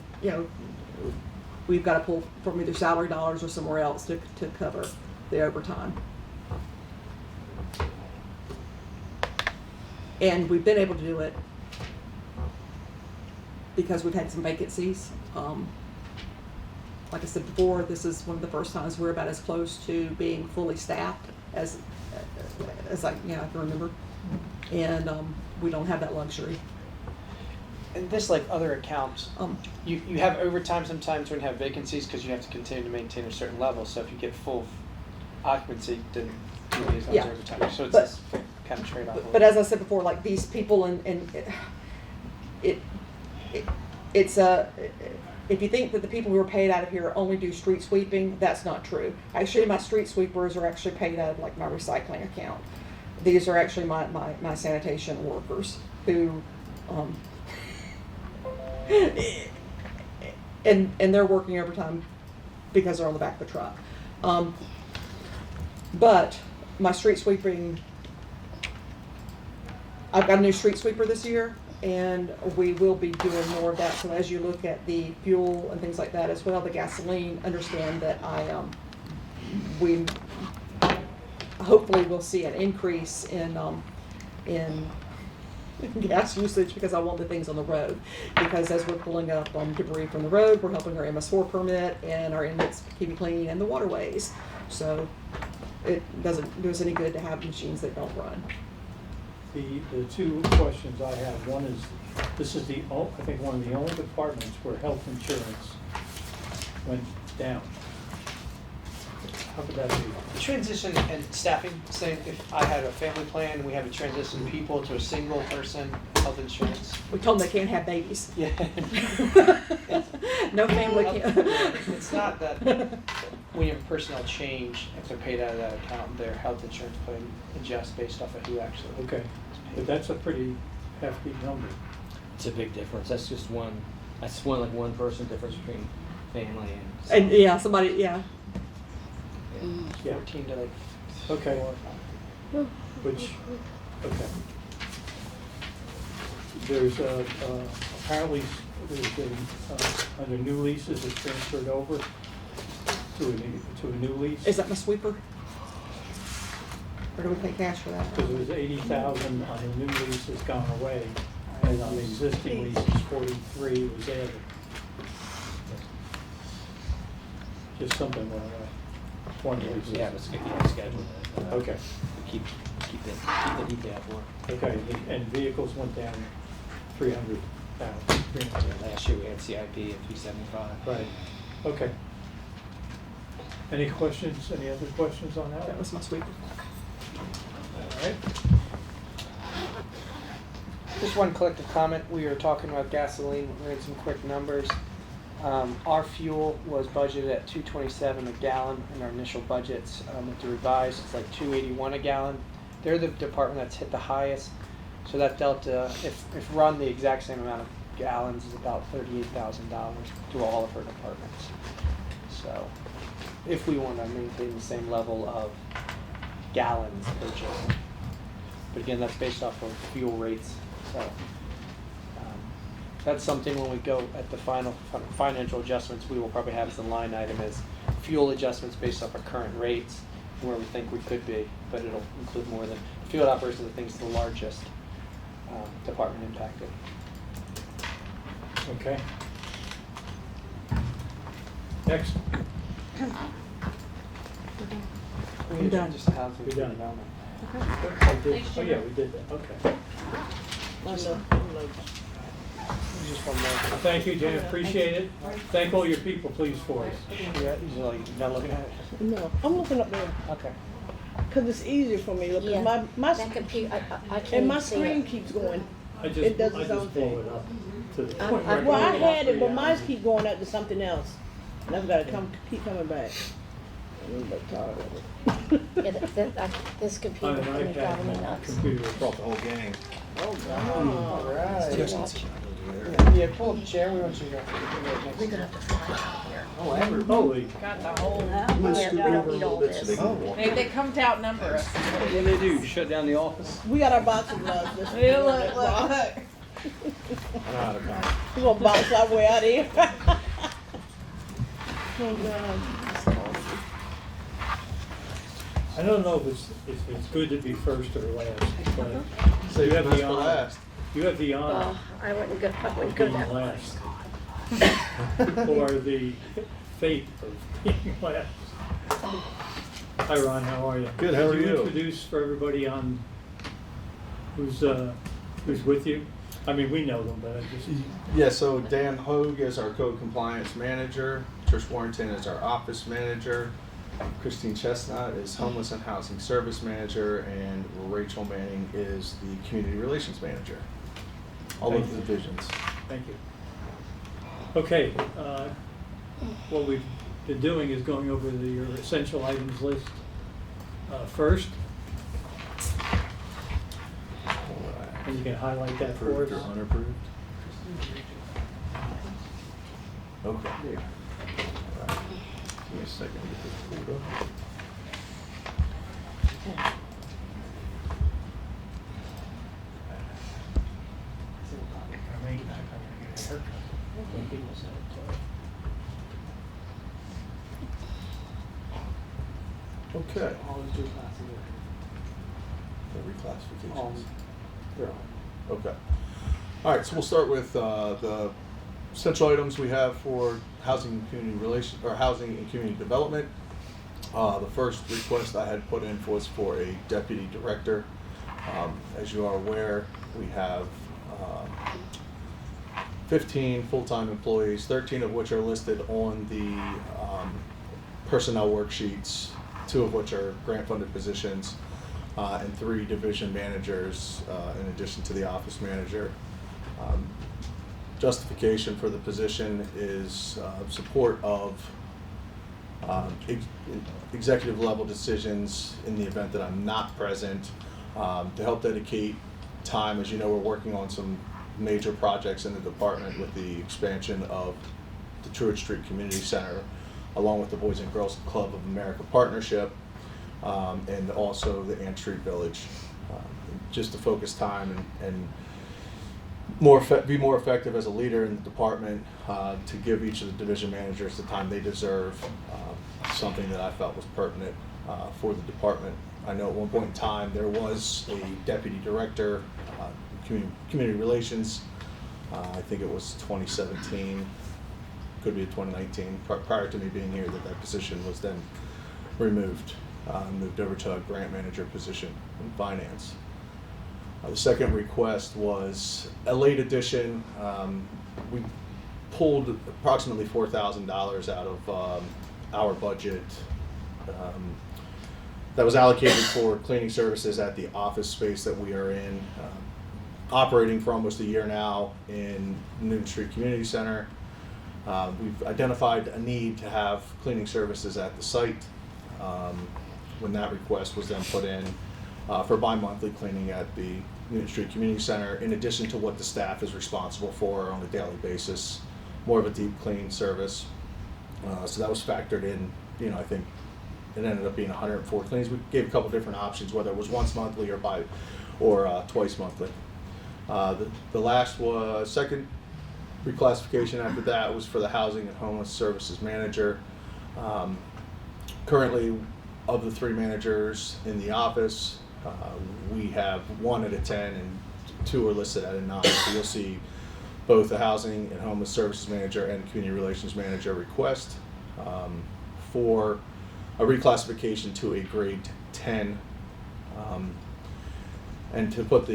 We've got to pull from either salary dollars or somewhere else to cover the overtime. And we've been able to do it because we've had some vacancies. Like I said before, this is one of the first times we're about as close to being fully staffed as I can remember. And we don't have that luxury. And this, like other accounts, you have overtime sometimes when you have vacancies because you have to continue to maintain a certain level. So if you get full occupancy, then 2 days on overtime. So it's this kind of trade-off. But as I said before, like these people it's if you think that the people who are paid out of here only do street sweeping, that's not true. Actually, my street sweepers are actually paid out of like my recycling account. These are actually my sanitation workers who and they're working overtime because they're on the back of the truck. But my street sweeping, I've got a new street sweeper this year, and we will be doing more of that. So as you look at the fuel and things like that as well, the gasoline, understand that we hopefully will see an increase in gas usage because I want the things on the road. Because as we're pulling up debris from the road, we're helping our MS4 permit and our inlets keep clean and the waterways. So it doesn't do us any good to have machines that don't run. The two questions I have, one is, this is I think one of the only departments where health insurance went down. How could that be? Transition and staffing, say if I had a family plan and we have to transition people to a single person health insurance. We told them they can't have babies. Yeah. No family can. It's not that when you have personnel change, if they're paid out of that account, their health insurance plan adjusts based off of who actually. Okay, but that's a pretty hefty number. It's a big difference. That's just one person difference between family and. And yeah, somebody, yeah. Yeah. 14 to like Okay. 4 or 5. Which, okay. There's apparently there's been under new leases it's transferred over to a new lease. Is that my sweeper? Or do we pay cash for that? Because it was 80,000 on the new lease has gone away, and on the existing lease it's 43 was added. Just something went away. One lease. Yeah, it's scheduled. Okay. Keep the detail for. Okay, and vehicles went down 300,000. Last year we had CIP at 375. Right, okay. Any questions, any other questions on that? That was my sweeper. All right. Just one collective comment. We were talking about gasoline. We ran some quick numbers. Our fuel was budgeted at $2.27 a gallon in our initial budgets. With the revised, it's like $2.81 a gallon. They're the department that's hit the highest. So that delta, if run the exact same amount of gallons, is about $38,000 to all of her departments. So if we want to maintain the same level of gallons purchased. But again, that's based off of fuel rates, so. That's something when we go at the final financial adjustments, we will probably have as a line item as fuel adjustments based off our current rates, where we think we could be, but it'll include more than, field operations, I think is the largest department impacted. Okay. Next, I'm done. Just housing We're done. development. oh yeah, we did that, okay. Just one more. Thank you, Jan, appreciate it. Thank all your people, please, for us. Yeah, you're not looking at it? No, I'm looking up there, Okay. cause it's easier for me, look, 'cause Yeah. my, That computer, I can't and my even see screen it. keeps going. I just It does its blow own it thing. up to the I'm- point I'm- where Well, I it goes had it, but 3 mine hours. keep going out to something else, and I've gotta keep coming back. I'm about tired of it. Yeah, this On computer an is driving me iPad, nuts. computer. Brought the whole gang. Oh, God. All right. Too much. Yeah, pull up a chair, we want you to go. We're gonna have to fly out here. Oh, ever. Holy, Got the whole, Yeah, we don't need all this. they come to outnumber us. What do they do? Shut down the office? We got our boxing gloves. Let's Hey, do look, that. look, look. I know how to count. We're gonna box our way out of here. Oh, God. I don't know if it's good to be first or last, but you have the honor. You have the honor Well, I wouldn't go of being that way. last. Or the fate of being last. Hi, Ron, how are you? Good, how are Could you? introduce for everybody on who's with you? I mean, we know them, but I just, Yeah, so Dan Hogue is our code compliance manager, Trish Warrington is our office manager, Christine Chestnut is homeless and housing service manager, and Rachel Manning is the community relations manager. All Thank of the you. divisions. thank you. Okay, what we've been doing is going over your essential items list first, and you can highlight that for Approved us. or unapproved? Okay. All right. Give me a second to get this pulled up. I mean, I gotta get a haircut. Okay. All these two classes The are all, reclassifications. they're all. Okay. All right, so we'll start with the essential items we have for housing and community relations, or housing and community development. The first request I had put in was for a deputy director. As you are aware, we have 15 full-time employees, 13 of which are listed on the personnel worksheets, 2 of which are grant-funded positions, and 3 division managers in addition to the office manager. Justification for the position is support of executive level decisions in the event that I'm not present, to help dedicate time. As you know, we're working on some major projects in the department with the expansion of the Truett Street Community Center, along with the Boys and Girls Club of America partnership, and also the Ann Street Village, just to focus time and be more effective as a leader in the department, to give each of the division managers the time they deserve, something that I felt was pertinent for the department. I know at one point in time there was a deputy director, community relations. I think it was 2017, could be 2019, prior to me being here, that position was then removed, moved over to a grant manager position in finance. The second request was a late addition. We pulled approximately $4,000 out of our budget that was allocated for cleaning services at the office space that we are in, operating for almost a year now in Newton Street Community Center. We've identified a need to have cleaning services at the site. When that request was then put in for bi-monthly cleaning at the Newton Street Community Center, in addition to what the staff is responsible for on a daily basis, more of a deep clean service. So that was factored in, I think it ended up being 104 cleanings. We gave a couple different options, whether it was once monthly or twice monthly. The last was second reclassification after that was for the Housing and Homeless Services Manager. Currently, of the 3 managers in the office, we have 1 at a 10 and 2 are listed at a 9. So you'll see both the Housing and Homeless Services Manager and Community Relations Manager request for a reclassification to a grade 10. And to put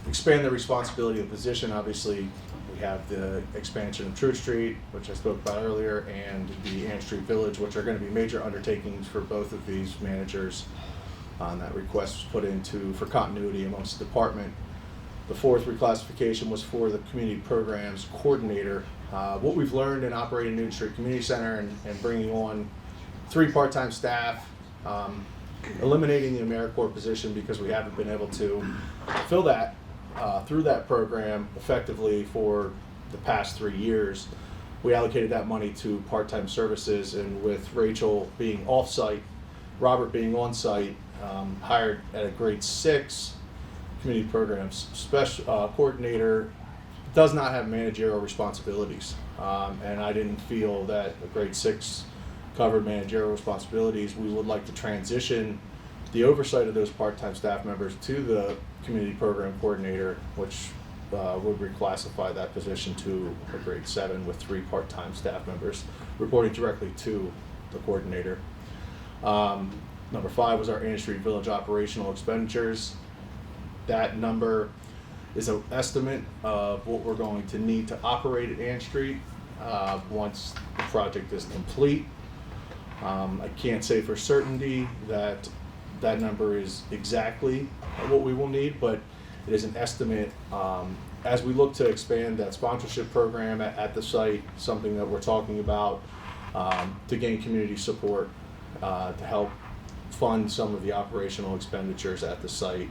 expand the responsibility of the position, obviously we have the expansion of Truth Street, which I spoke about earlier, and the Ann Street Village, which are going to be major undertakings for both of these managers. That request was put into for continuity amongst the department. The 4th reclassification was for the Community Programs Coordinator. What we've learned in operating Newton Street Community Center and bringing on 3 part-time staff, eliminating the AmeriCorps position because we haven't been able to fill that through that program effectively for the past 3 years. We allocated that money to part-time services, and with Rachel being off-site, Robert being on-site, hired at a grade 6 community programs coordinator, does not have managerial responsibilities, and I didn't feel that a grade 6 covered managerial responsibilities. We would like to transition the oversight of those part-time staff members to the community program coordinator, which would reclassify that position to a grade 7 with 3 part-time staff members reporting directly to the coordinator. Number 5 was our Ann Street Village operational expenditures. That number is an estimate of what we're going to need to operate at Ann Street once the project is complete. I can't say for certainty that that number is exactly what we will need, but it is an estimate. As we look to expand that sponsorship program at the site, something that we're talking about to gain community support to help fund some of the operational expenditures at the site.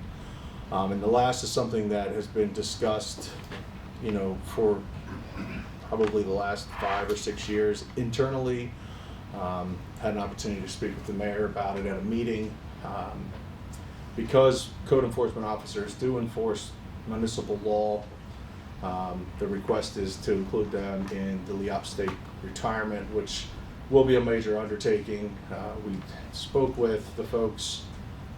And the last is something that has been discussed, for probably the last 5 or 6 years internally. Had an opportunity to speak with the mayor about it at a meeting. Because code enforcement officers do enforce municipal law, the request is to include them in the LEOP state retirement, which will be a major undertaking. We spoke with the folks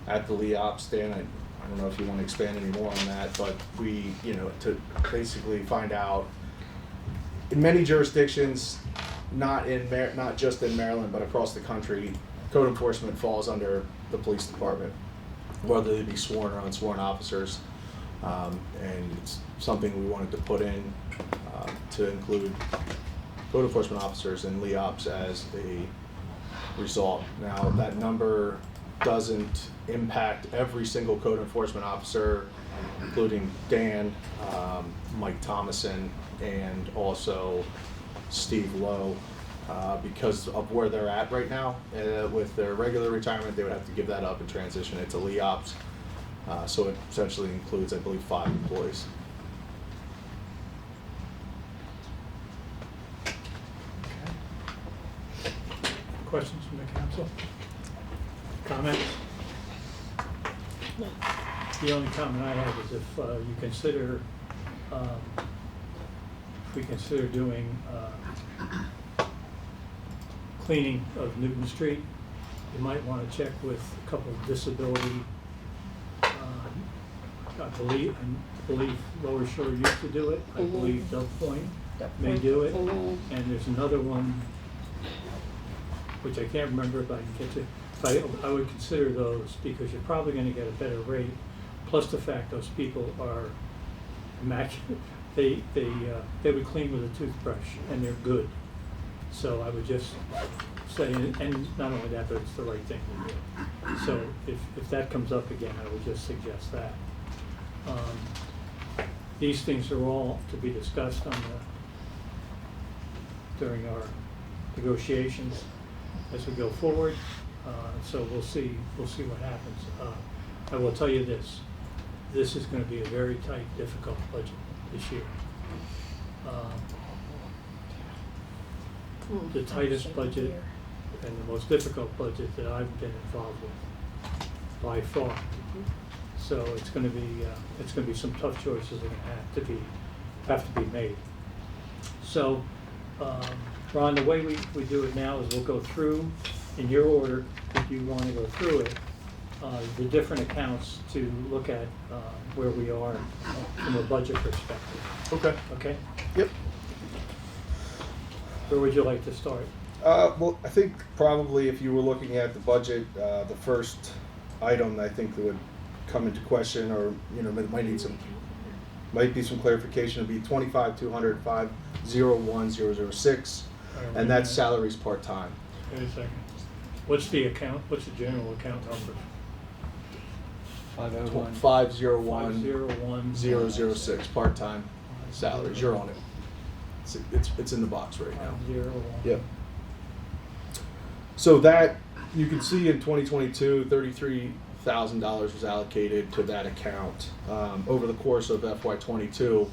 at the LEOP. Stan, I don't know if you want to expand any more on that, but we, to basically find out, in many jurisdictions, not just in Maryland, but across the country, code enforcement falls under the police department, whether they be sworn or unsworn officers. And it's something we wanted to put in to include code enforcement officers and LEOPs as a result. Now, that number doesn't impact every single code enforcement officer, including Dan, Mike Thomason, and also Steve Lowe, because of where they're at right now. With their regular retirement, they would have to give that up and transition it to LEOPs. So it essentially includes, I believe, 5 employees. Questions from the council? Comments? No. The only comment I have is if you consider, if we consider doing cleaning of Newton Street, you might want to check with a couple of disability. I believe Lower Shore used to do it. I believe Dove Point may do it. And there's another one, which I can't remember if I can get to. I would consider those because you're probably going to get a better rate. Plus the fact those people are immaculate. They would clean with a toothbrush and they're good. So I would just say, and not only that, but it's the right thing to do. So if that comes up again, I would just suggest that. These things are all to be discussed during our negotiations as we go forward. So we'll see what happens. I will tell you this. This is going to be a very tight, difficult budget this year. The tightest budget and the most difficult budget that I've been involved with, by far. So it's gonna be some tough choices that are gonna have to be made. So, Ron, the way we do it now is we'll go through, in your order, if you wanna go through it, the different accounts to look at, where we are from a budget perspective, Okay. okay? Yep. Where would you like to start? Well, I think probably if you were looking at the budget, the first item I think that would come into question, or might be some clarification, would be 25,200 501,006, and that's salaries part-time. Wait a second. What's the account, what's the general account number? 501. 501,006 part-time salaries. You're on it. It's in the box right now. 501. Yep. So that, you can see in 2022, $33,000 was allocated to that account. Over the course of FY22,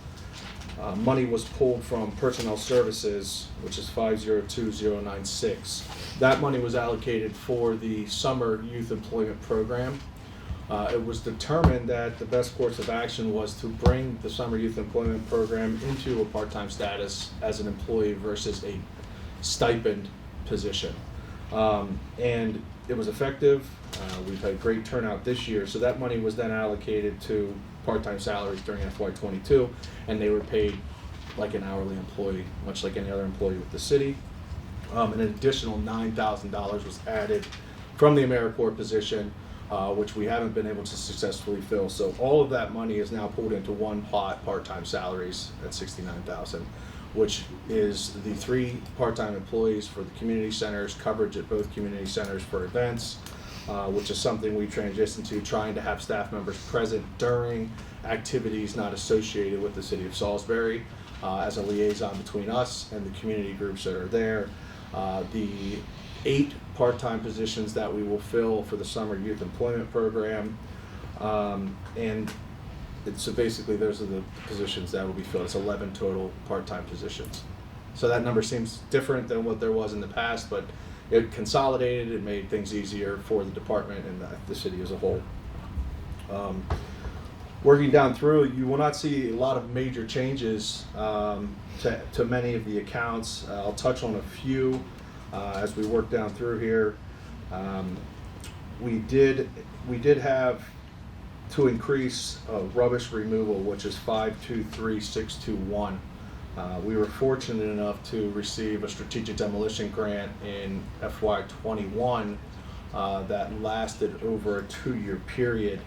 money was pulled from Personnel Services, which is 502,096. That money was allocated for the Summer Youth Employment Program. It was determined that the best course of action was to bring the Summer Youth Employment Program into a part-time status as an employee versus a stipend position. And it was effective. We've had great turnout this year, so that money was then allocated to part-time salaries during FY22, and they were paid like an hourly employee, much like any other employee with the city. An additional $9,000 was added from the AmeriCorps position, which we haven't been able to successfully fill. So all of that money is now pulled into one pot, part-time salaries at $69,000, which is the 3 part-time employees for the community centers, coverage at both community centers for events, which is something we transitioned to, trying to have staff members present during activities not associated with the city of Salisbury, as a liaison between us and the community groups that are there. The 8 part-time positions that we will fill for the Summer Youth Employment Program, and so basically those are the positions that will be filled. It's 11 total part-time positions. So that number seems different than what there was in the past, but it consolidated, it made things easier for the department and the city as a whole. Working down through, you will not see a lot of major changes to many of the accounts. I'll touch on a few as we work down through here. We did have to increase rubbish removal, which is 523,621. We were fortunate enough to receive a strategic demolition grant in FY21 that lasted over a 2-year period.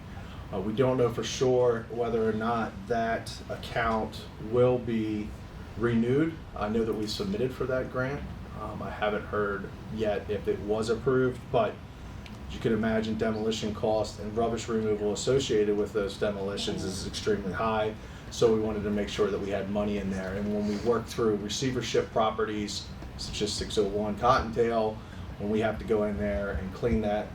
We don't know for sure whether or not that account will be renewed. I know that we submitted for that grant. I haven't heard yet if it was approved, but as you can imagine, demolition cost and rubbish removal associated with those demolitions is extremely high. So we wanted to make sure that we had money in there. And when we work through receivership properties, such as 601 Cottontail, when we have to go in there and clean that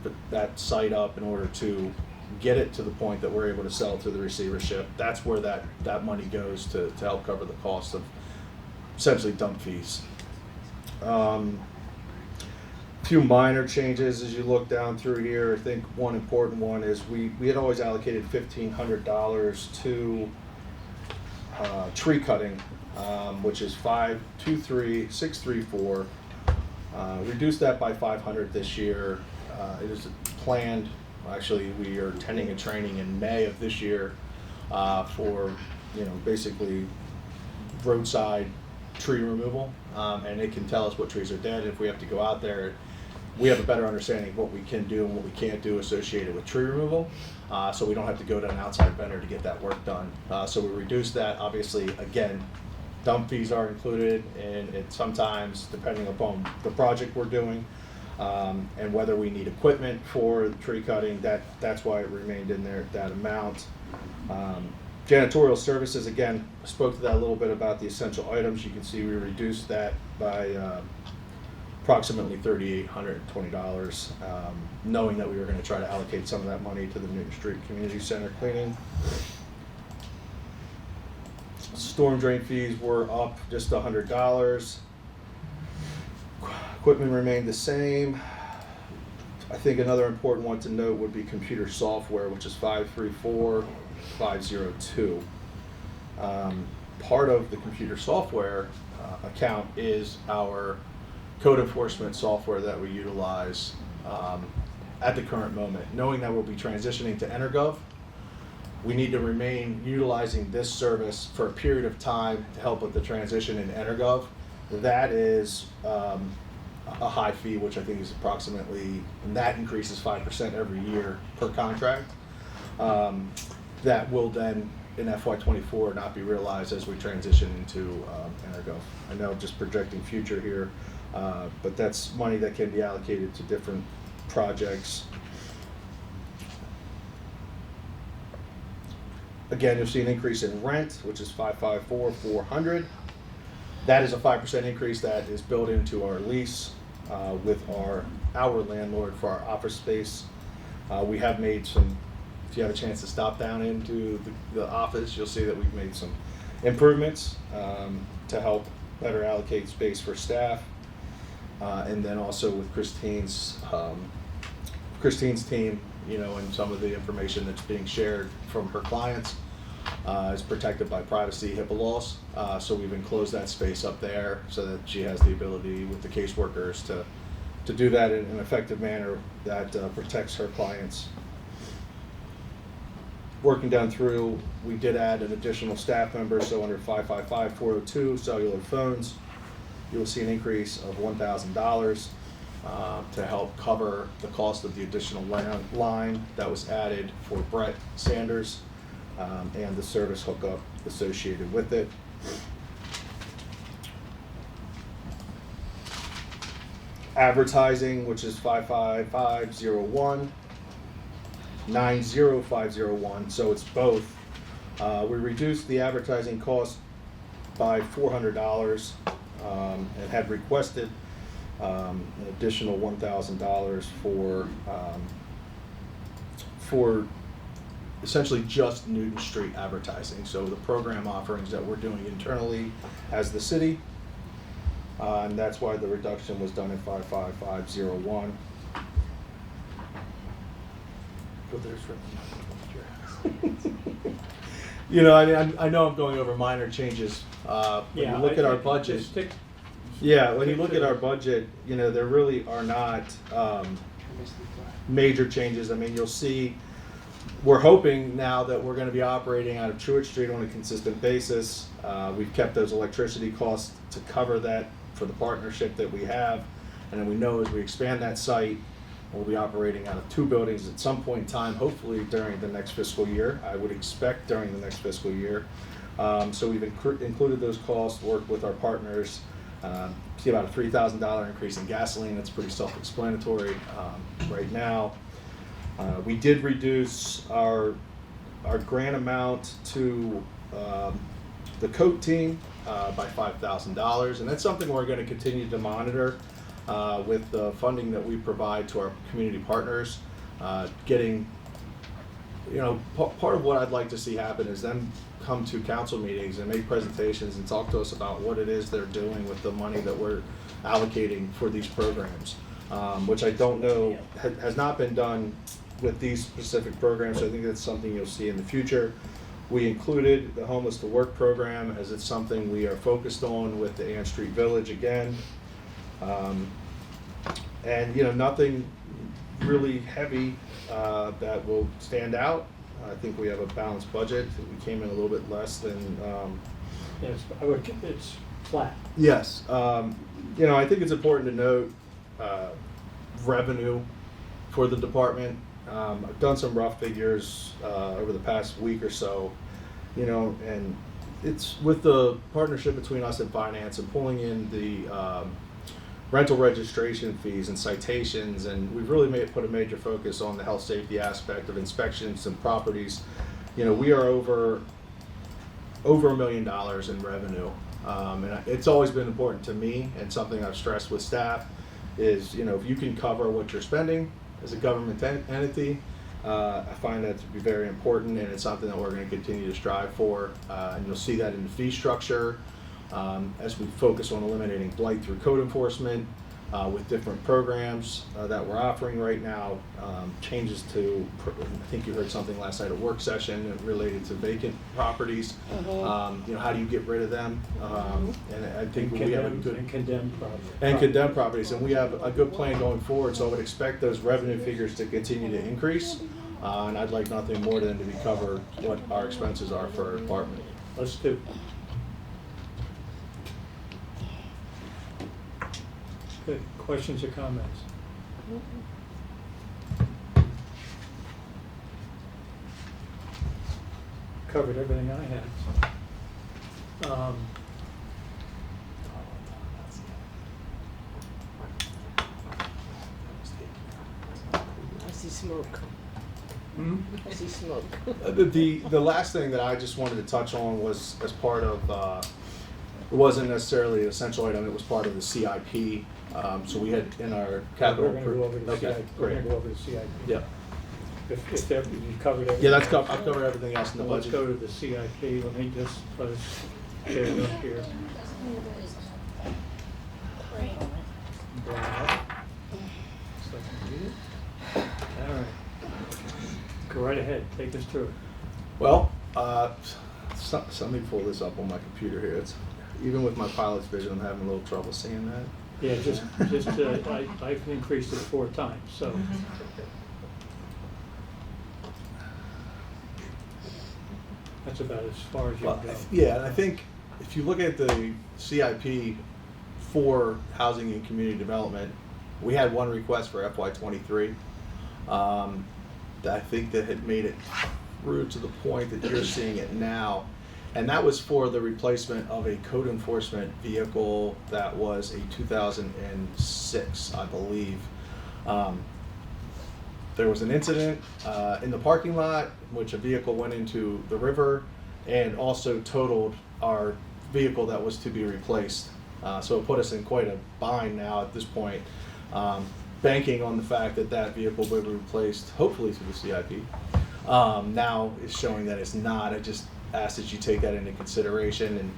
site up in order to get it to the point that we're able to sell to the receivership, that's where that money goes to help cover the cost of essentially dump fees. Few minor changes as you look down through here. I think one important one is we had always allocated $1,500 to tree cutting, which is 523,634. Reduced that by 500 this year. It is planned. Actually, we are attending a training in May of this year for basically roadside tree removal, and it can tell us what trees are dead. If we have to go out there, we have a better understanding of what we can do and what we can't do associated with tree removal, so we don't have to go to an outside vendor to get that work done. So we reduced that. Obviously, again, dump fees are included, and it sometimes, depending upon the project we're doing, and whether we need equipment for the tree cutting, that's why it remained in there at that amount. Janitorial Services, again, I spoke to that a little bit about the essential items. You can see we reduced that by approximately $3,820, knowing that we were going to try to allocate some of that money to the Newton Street Community Center cleaning. Storm drain fees were up just $100. Equipment remained the same. I think another important one to note would be computer software, which is 534,502. Part of the computer software account is our code enforcement software that we utilize at the current moment. Knowing that we'll be transitioning to EnerGov, we need to remain utilizing this service for a period of time to help with the transition in EnerGov. That is a high fee, which I think is approximately, and that increases 5% every year per contract. That will then in FY24 not be realized as we transition into EnerGov. I know I'm just projecting future here, but that's money that can be allocated to different projects. Again, you'll see an increase in rent, which is 554,400. That is a 5% increase that is built into our lease with our landlord for our office space. We have made some, if you have a chance to stop down into the office, you'll see that we've made some improvements to help better allocate space for staff. And then also with Christine's team, you know, and some of the information that's being shared from her clients is protected by privacy HIPAA laws. So we've enclosed that space up there so that she has the ability with the caseworkers to do that in an effective manner that protects her clients. Working down through, we did add an additional staff member, so under 555-402 cellular phones, you will see an increase of $1,000 to help cover the cost of the additional line that was added for Brett Sanders and the service hookup associated with it. Advertising, which is 55501, 90501, so it's both. We reduced the advertising cost by $400 and had requested an additional $1,000 for essentially just Newton Street advertising. So the program offerings that we're doing internally as the city, and that's why the reduction was done in 55501. You know, I mean, I know I'm going over minor changes. When you look at our budget, when you look at our budget, you know, there really are not major changes. I mean, you'll see, we're hoping now that we're going to be operating out of Truett Street on a consistent basis. We've kept those electricity costs to cover that for the partnership that we have. And then we know as we expand that site, we'll be operating out of 2 buildings at some point in time, hopefully during the next fiscal year. I would expect during the next fiscal year. So we've included those costs, worked with our partners. See about a $3,000 increase in gasoline. That's pretty self-explanatory right now. We did reduce our grant amount to the COAT team by $5,000, and that's something we're going to continue to monitor with the funding that we provide to our community partners. Getting, you know, part of what I'd like to see happen is them come to council meetings and make presentations and talk to us about what it is they're doing with the money that we're allocating for these programs, which I don't know has not been done with these specific programs. So I think that's something you'll see in the future. We included the Homeless to Work program as it's something we are focused on with the Ann Street Village again. And, you know, nothing really heavy that will stand out. I think we have a balanced budget. We came in a little bit less than. It's flat. Yes. You know, I think it's important to note revenue for the department. I've done some rough figures over the past week or so, you know, and it's with the partnership between us and finance and pulling in the rental registration fees and citations, and we've really put a major focus on the health safety aspect of inspections and properties. You know, we are over $1 million in revenue, and it's always been important to me, and something I've stressed with staff is, you know, if you can cover what you're spending as a government entity, I find that to be very important, and it's something that we're going to continue to strive for, and you'll see that in the fee structure. As we focus on eliminating blight through code enforcement, with different programs that we're offering right now, changes to, I think you heard something last night at work session related to vacant properties. How do you get rid of them? And I think we have a good. And condemned property. And condemned properties, and we have a good plan going forward, so I would expect those revenue figures to continue to increase. And I'd like nothing more than to recover what our expenses are for our department. Let's do. Good. Questions or comments? Covered everything I had. I see smoke. I see smoke. The last thing that I just wanted to touch on was as part of, it wasn't necessarily an essential item, it was part of the CIP. So we had in our capital. We're gonna go over the Okay, CIP. We're great. gonna go over the CIP. Yeah, If you covered everything. yeah, I've covered everything else in the Well, let's budget. go to the CIP. Let me just, let's get it up here. Bring it up. So I can read it. All right. Go right ahead, take us through it. Well, let me pull this up on my computer here. Even with my pilot's vision, I'm having a little trouble seeing that. Yeah, I've increased it 4 times, so. That's about as far as you Well, can go. yeah, and I think if you look at the CIP for housing and community development, we had one request for FY23. That I think that had made it through to the point that you're seeing it now. And that was for the replacement of a code enforcement vehicle that was a 2006, I believe. There was an incident in the parking lot in which a vehicle went into the river and also totaled our vehicle that was to be replaced. So it put us in quite a bind now at this point, banking on the fact that that vehicle will be replaced, hopefully through the CIP. Now it's showing that it's not. I just ask that you take that into consideration, and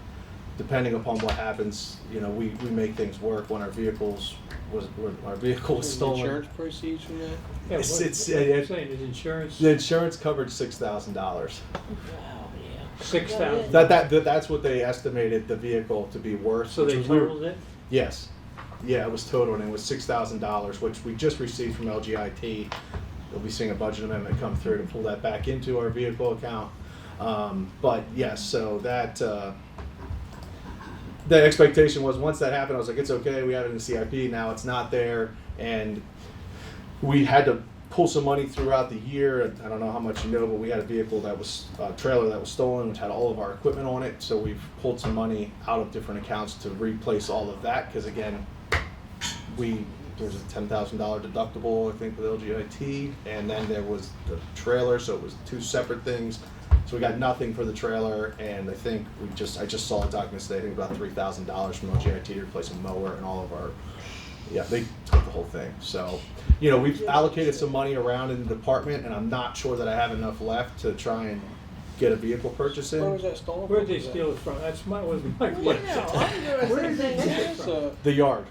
depending upon what happens, we make things work when our vehicle was stolen. Insurance proceeds from that? Yeah, It's- what it's- I'm it- saying is insurance, The insurance covered $6,000. Wow, yeah. 6,000. That's what they estimated the vehicle to be worth. So which they was- totaled it? Yes. Yeah, it was totaled, and it was $6,000, which we just received from LGIT. We'll be seeing a budget amendment come through to pull that back into our vehicle account. But yes, so that the expectation was once that happened, I was like, it's okay, we have it in the CIP, now it's not there. And we had to pull some money throughout the year. I don't know how much you know, but we had a vehicle that was, a trailer that was stolen, which had all of our equipment on it. So we've pulled some money out of different accounts to replace all of that, because again, there's a $10,000 deductible, I think, with LGIT, and then there was the trailer, so it was 2 separate things. So we got nothing for the trailer, and I think I just saw a document today, I think about $3,000 from LGIT to replace a mower and all of our, they took the whole thing. So, we've allocated some money around in the department, and I'm not sure that I have enough left to try and get a vehicle purchase in. Where was that stolen? Where'd they steal it from? That's was my question. Where did they steal it from? The yard.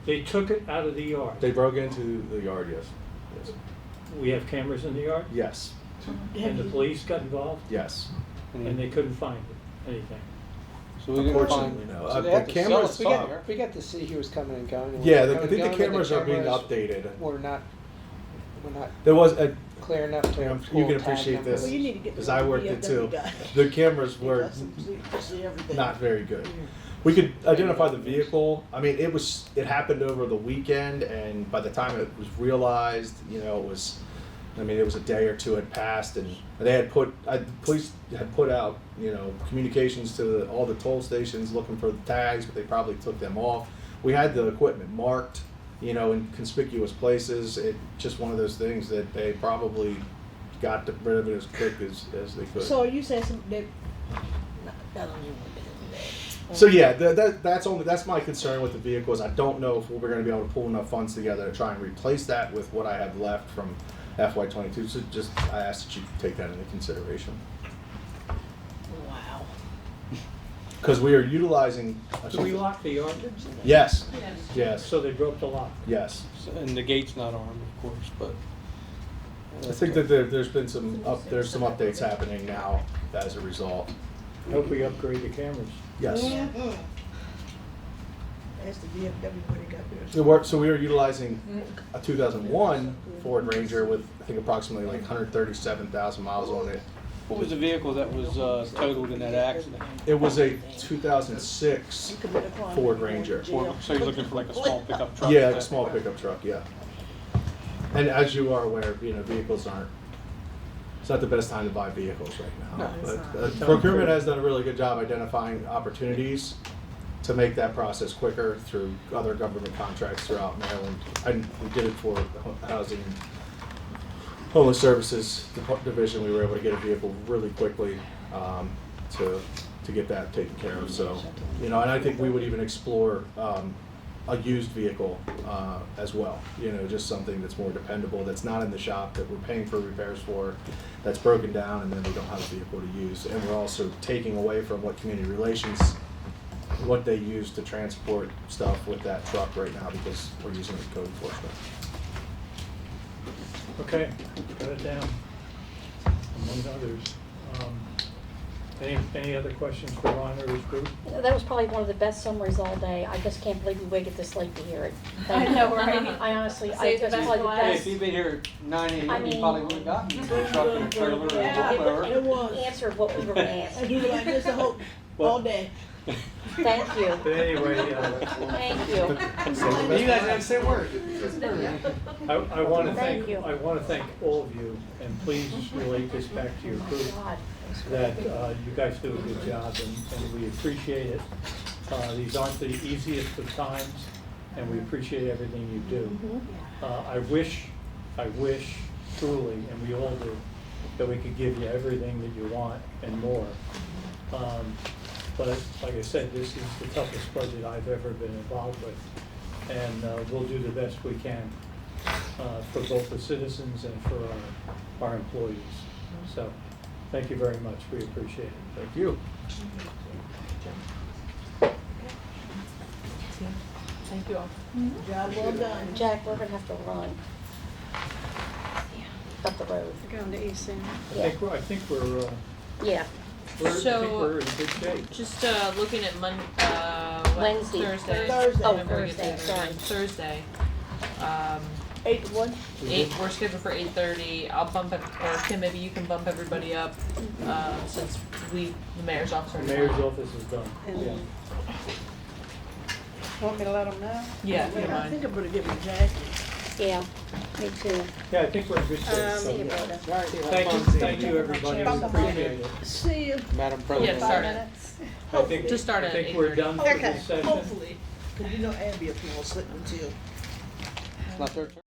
They took it out of the yard. They broke into the yard, yes. Yes. We have cameras in the yard, Yes. and the police got involved, Yes. and they couldn't find anything. So we didn't Unfortunately, find. no. So they The had to sell cameras- it We got, somewhere. we got to see he was coming and going. and Yeah, when he I was think the going, then cameras are being cameras updated. Were not There was a, clear enough to you pull can tag appreciate numbers. this, Well, you need to get the because I worked it VFW too. guy. The cameras He were does see everything. not very good. We could identify the vehicle. I mean, it happened over the weekend, and by the time it was realized, it was a day or two had passed, and they had police had put out, communications to all the toll stations looking for the tags, but they probably took them off. We had the equipment marked, in conspicuous places. It just one of those things that they probably got rid of it as quick as they could. So are you saying that, I don't even want to get into that. So yeah, that's my concern with the vehicle is I don't know if we're going to be able to pull enough funds together to try and replace that with what I have left from FY22. So I ask that you take that into consideration. Wow. because we are utilizing. Do we lock the yard? Yes, yes, So they broke the lock. yes. And the gate's not armed, of course, but. I think that there's been there's some updates happening now as a result. Hope we upgrade the cameras. Yes. That's the VFW when they got theirs. So we are utilizing a 2001 Ford Ranger with, I think, approximately like 137,000 miles on it. What was the vehicle that was totaled in that accident? It was a 2006 Ford Ranger. So you're looking for like a small pickup truck? Yeah, like a small pickup truck, yeah. And as you are aware, vehicles aren't, it's not the best time to buy vehicles right now. No, it's But procurement has done a really good job identifying opportunities to make that process quicker through other government contracts throughout Maryland. And we did it for the Housing and Homeless Services Division. We were able to get a vehicle really quickly to get that taken care of. So, and I think we would even explore a used vehicle as well. Just something that's more dependable, that's not in the shop, that we're paying for repairs for, that's broken down, and then we don't have a vehicle to use. And we're also taking away from what community relations, what they use to transport stuff with that truck right now, because we're using it for code enforcement. Okay, got it down, among others. Any other questions for Ron or his group? That was probably one of the best summaries all day. I just can't believe we waited this late to hear it. I know, right? I honestly, Save the that's best probably for the last. Hey, best. if you'd been here at 9 I a.m., you mean- probably would have gotten a truck and a trailer and a Yeah. lawnmower. It was. Answered what we were gonna ask. And you were like this the whole, all day. Thank you. But anyway, Thank you. You guys have the same word. I want to Thank thank, you. I want to thank all of you, and please relate this back to your group, God. that you guys do a good job, and we appreciate it. These aren't the easiest of times, and we appreciate everything you do. I wish truly, and we all do, that we could give you everything that you want and more. But like I said, this is the toughest budget I've ever been involved with, and we'll do the best we can for both the citizens and for our employees. So, thank you very much. We appreciate it. Thank you. Thank you all. Job well done. Jack, we're gonna have to run. Up the road. Going to East End. Yeah. I think we're Yeah. in good shape. Just looking at Wednesday. Thursday. Thursday. Oh, Whenever we get Thursday, there. sorry. Thursday. 8 to 1. We're scheduled for 8:30. I'll bump it, or Kim, maybe you can bump everybody up, since the mayor's office. The mayor's office is done. Yeah. Want me to let them know? Yeah, if you don't I mind. think I'm gonna give it Jackie. Yeah, me too. Yeah, I think we're in good shape. So, See you, brother. Thank you, everybody. We appreciate it. See you. Madam Yeah, President. start it. To start I at think we're 8:30. done for Okay. this session. Hopefully. Cause Abby will fall asleep until. It's not their turn.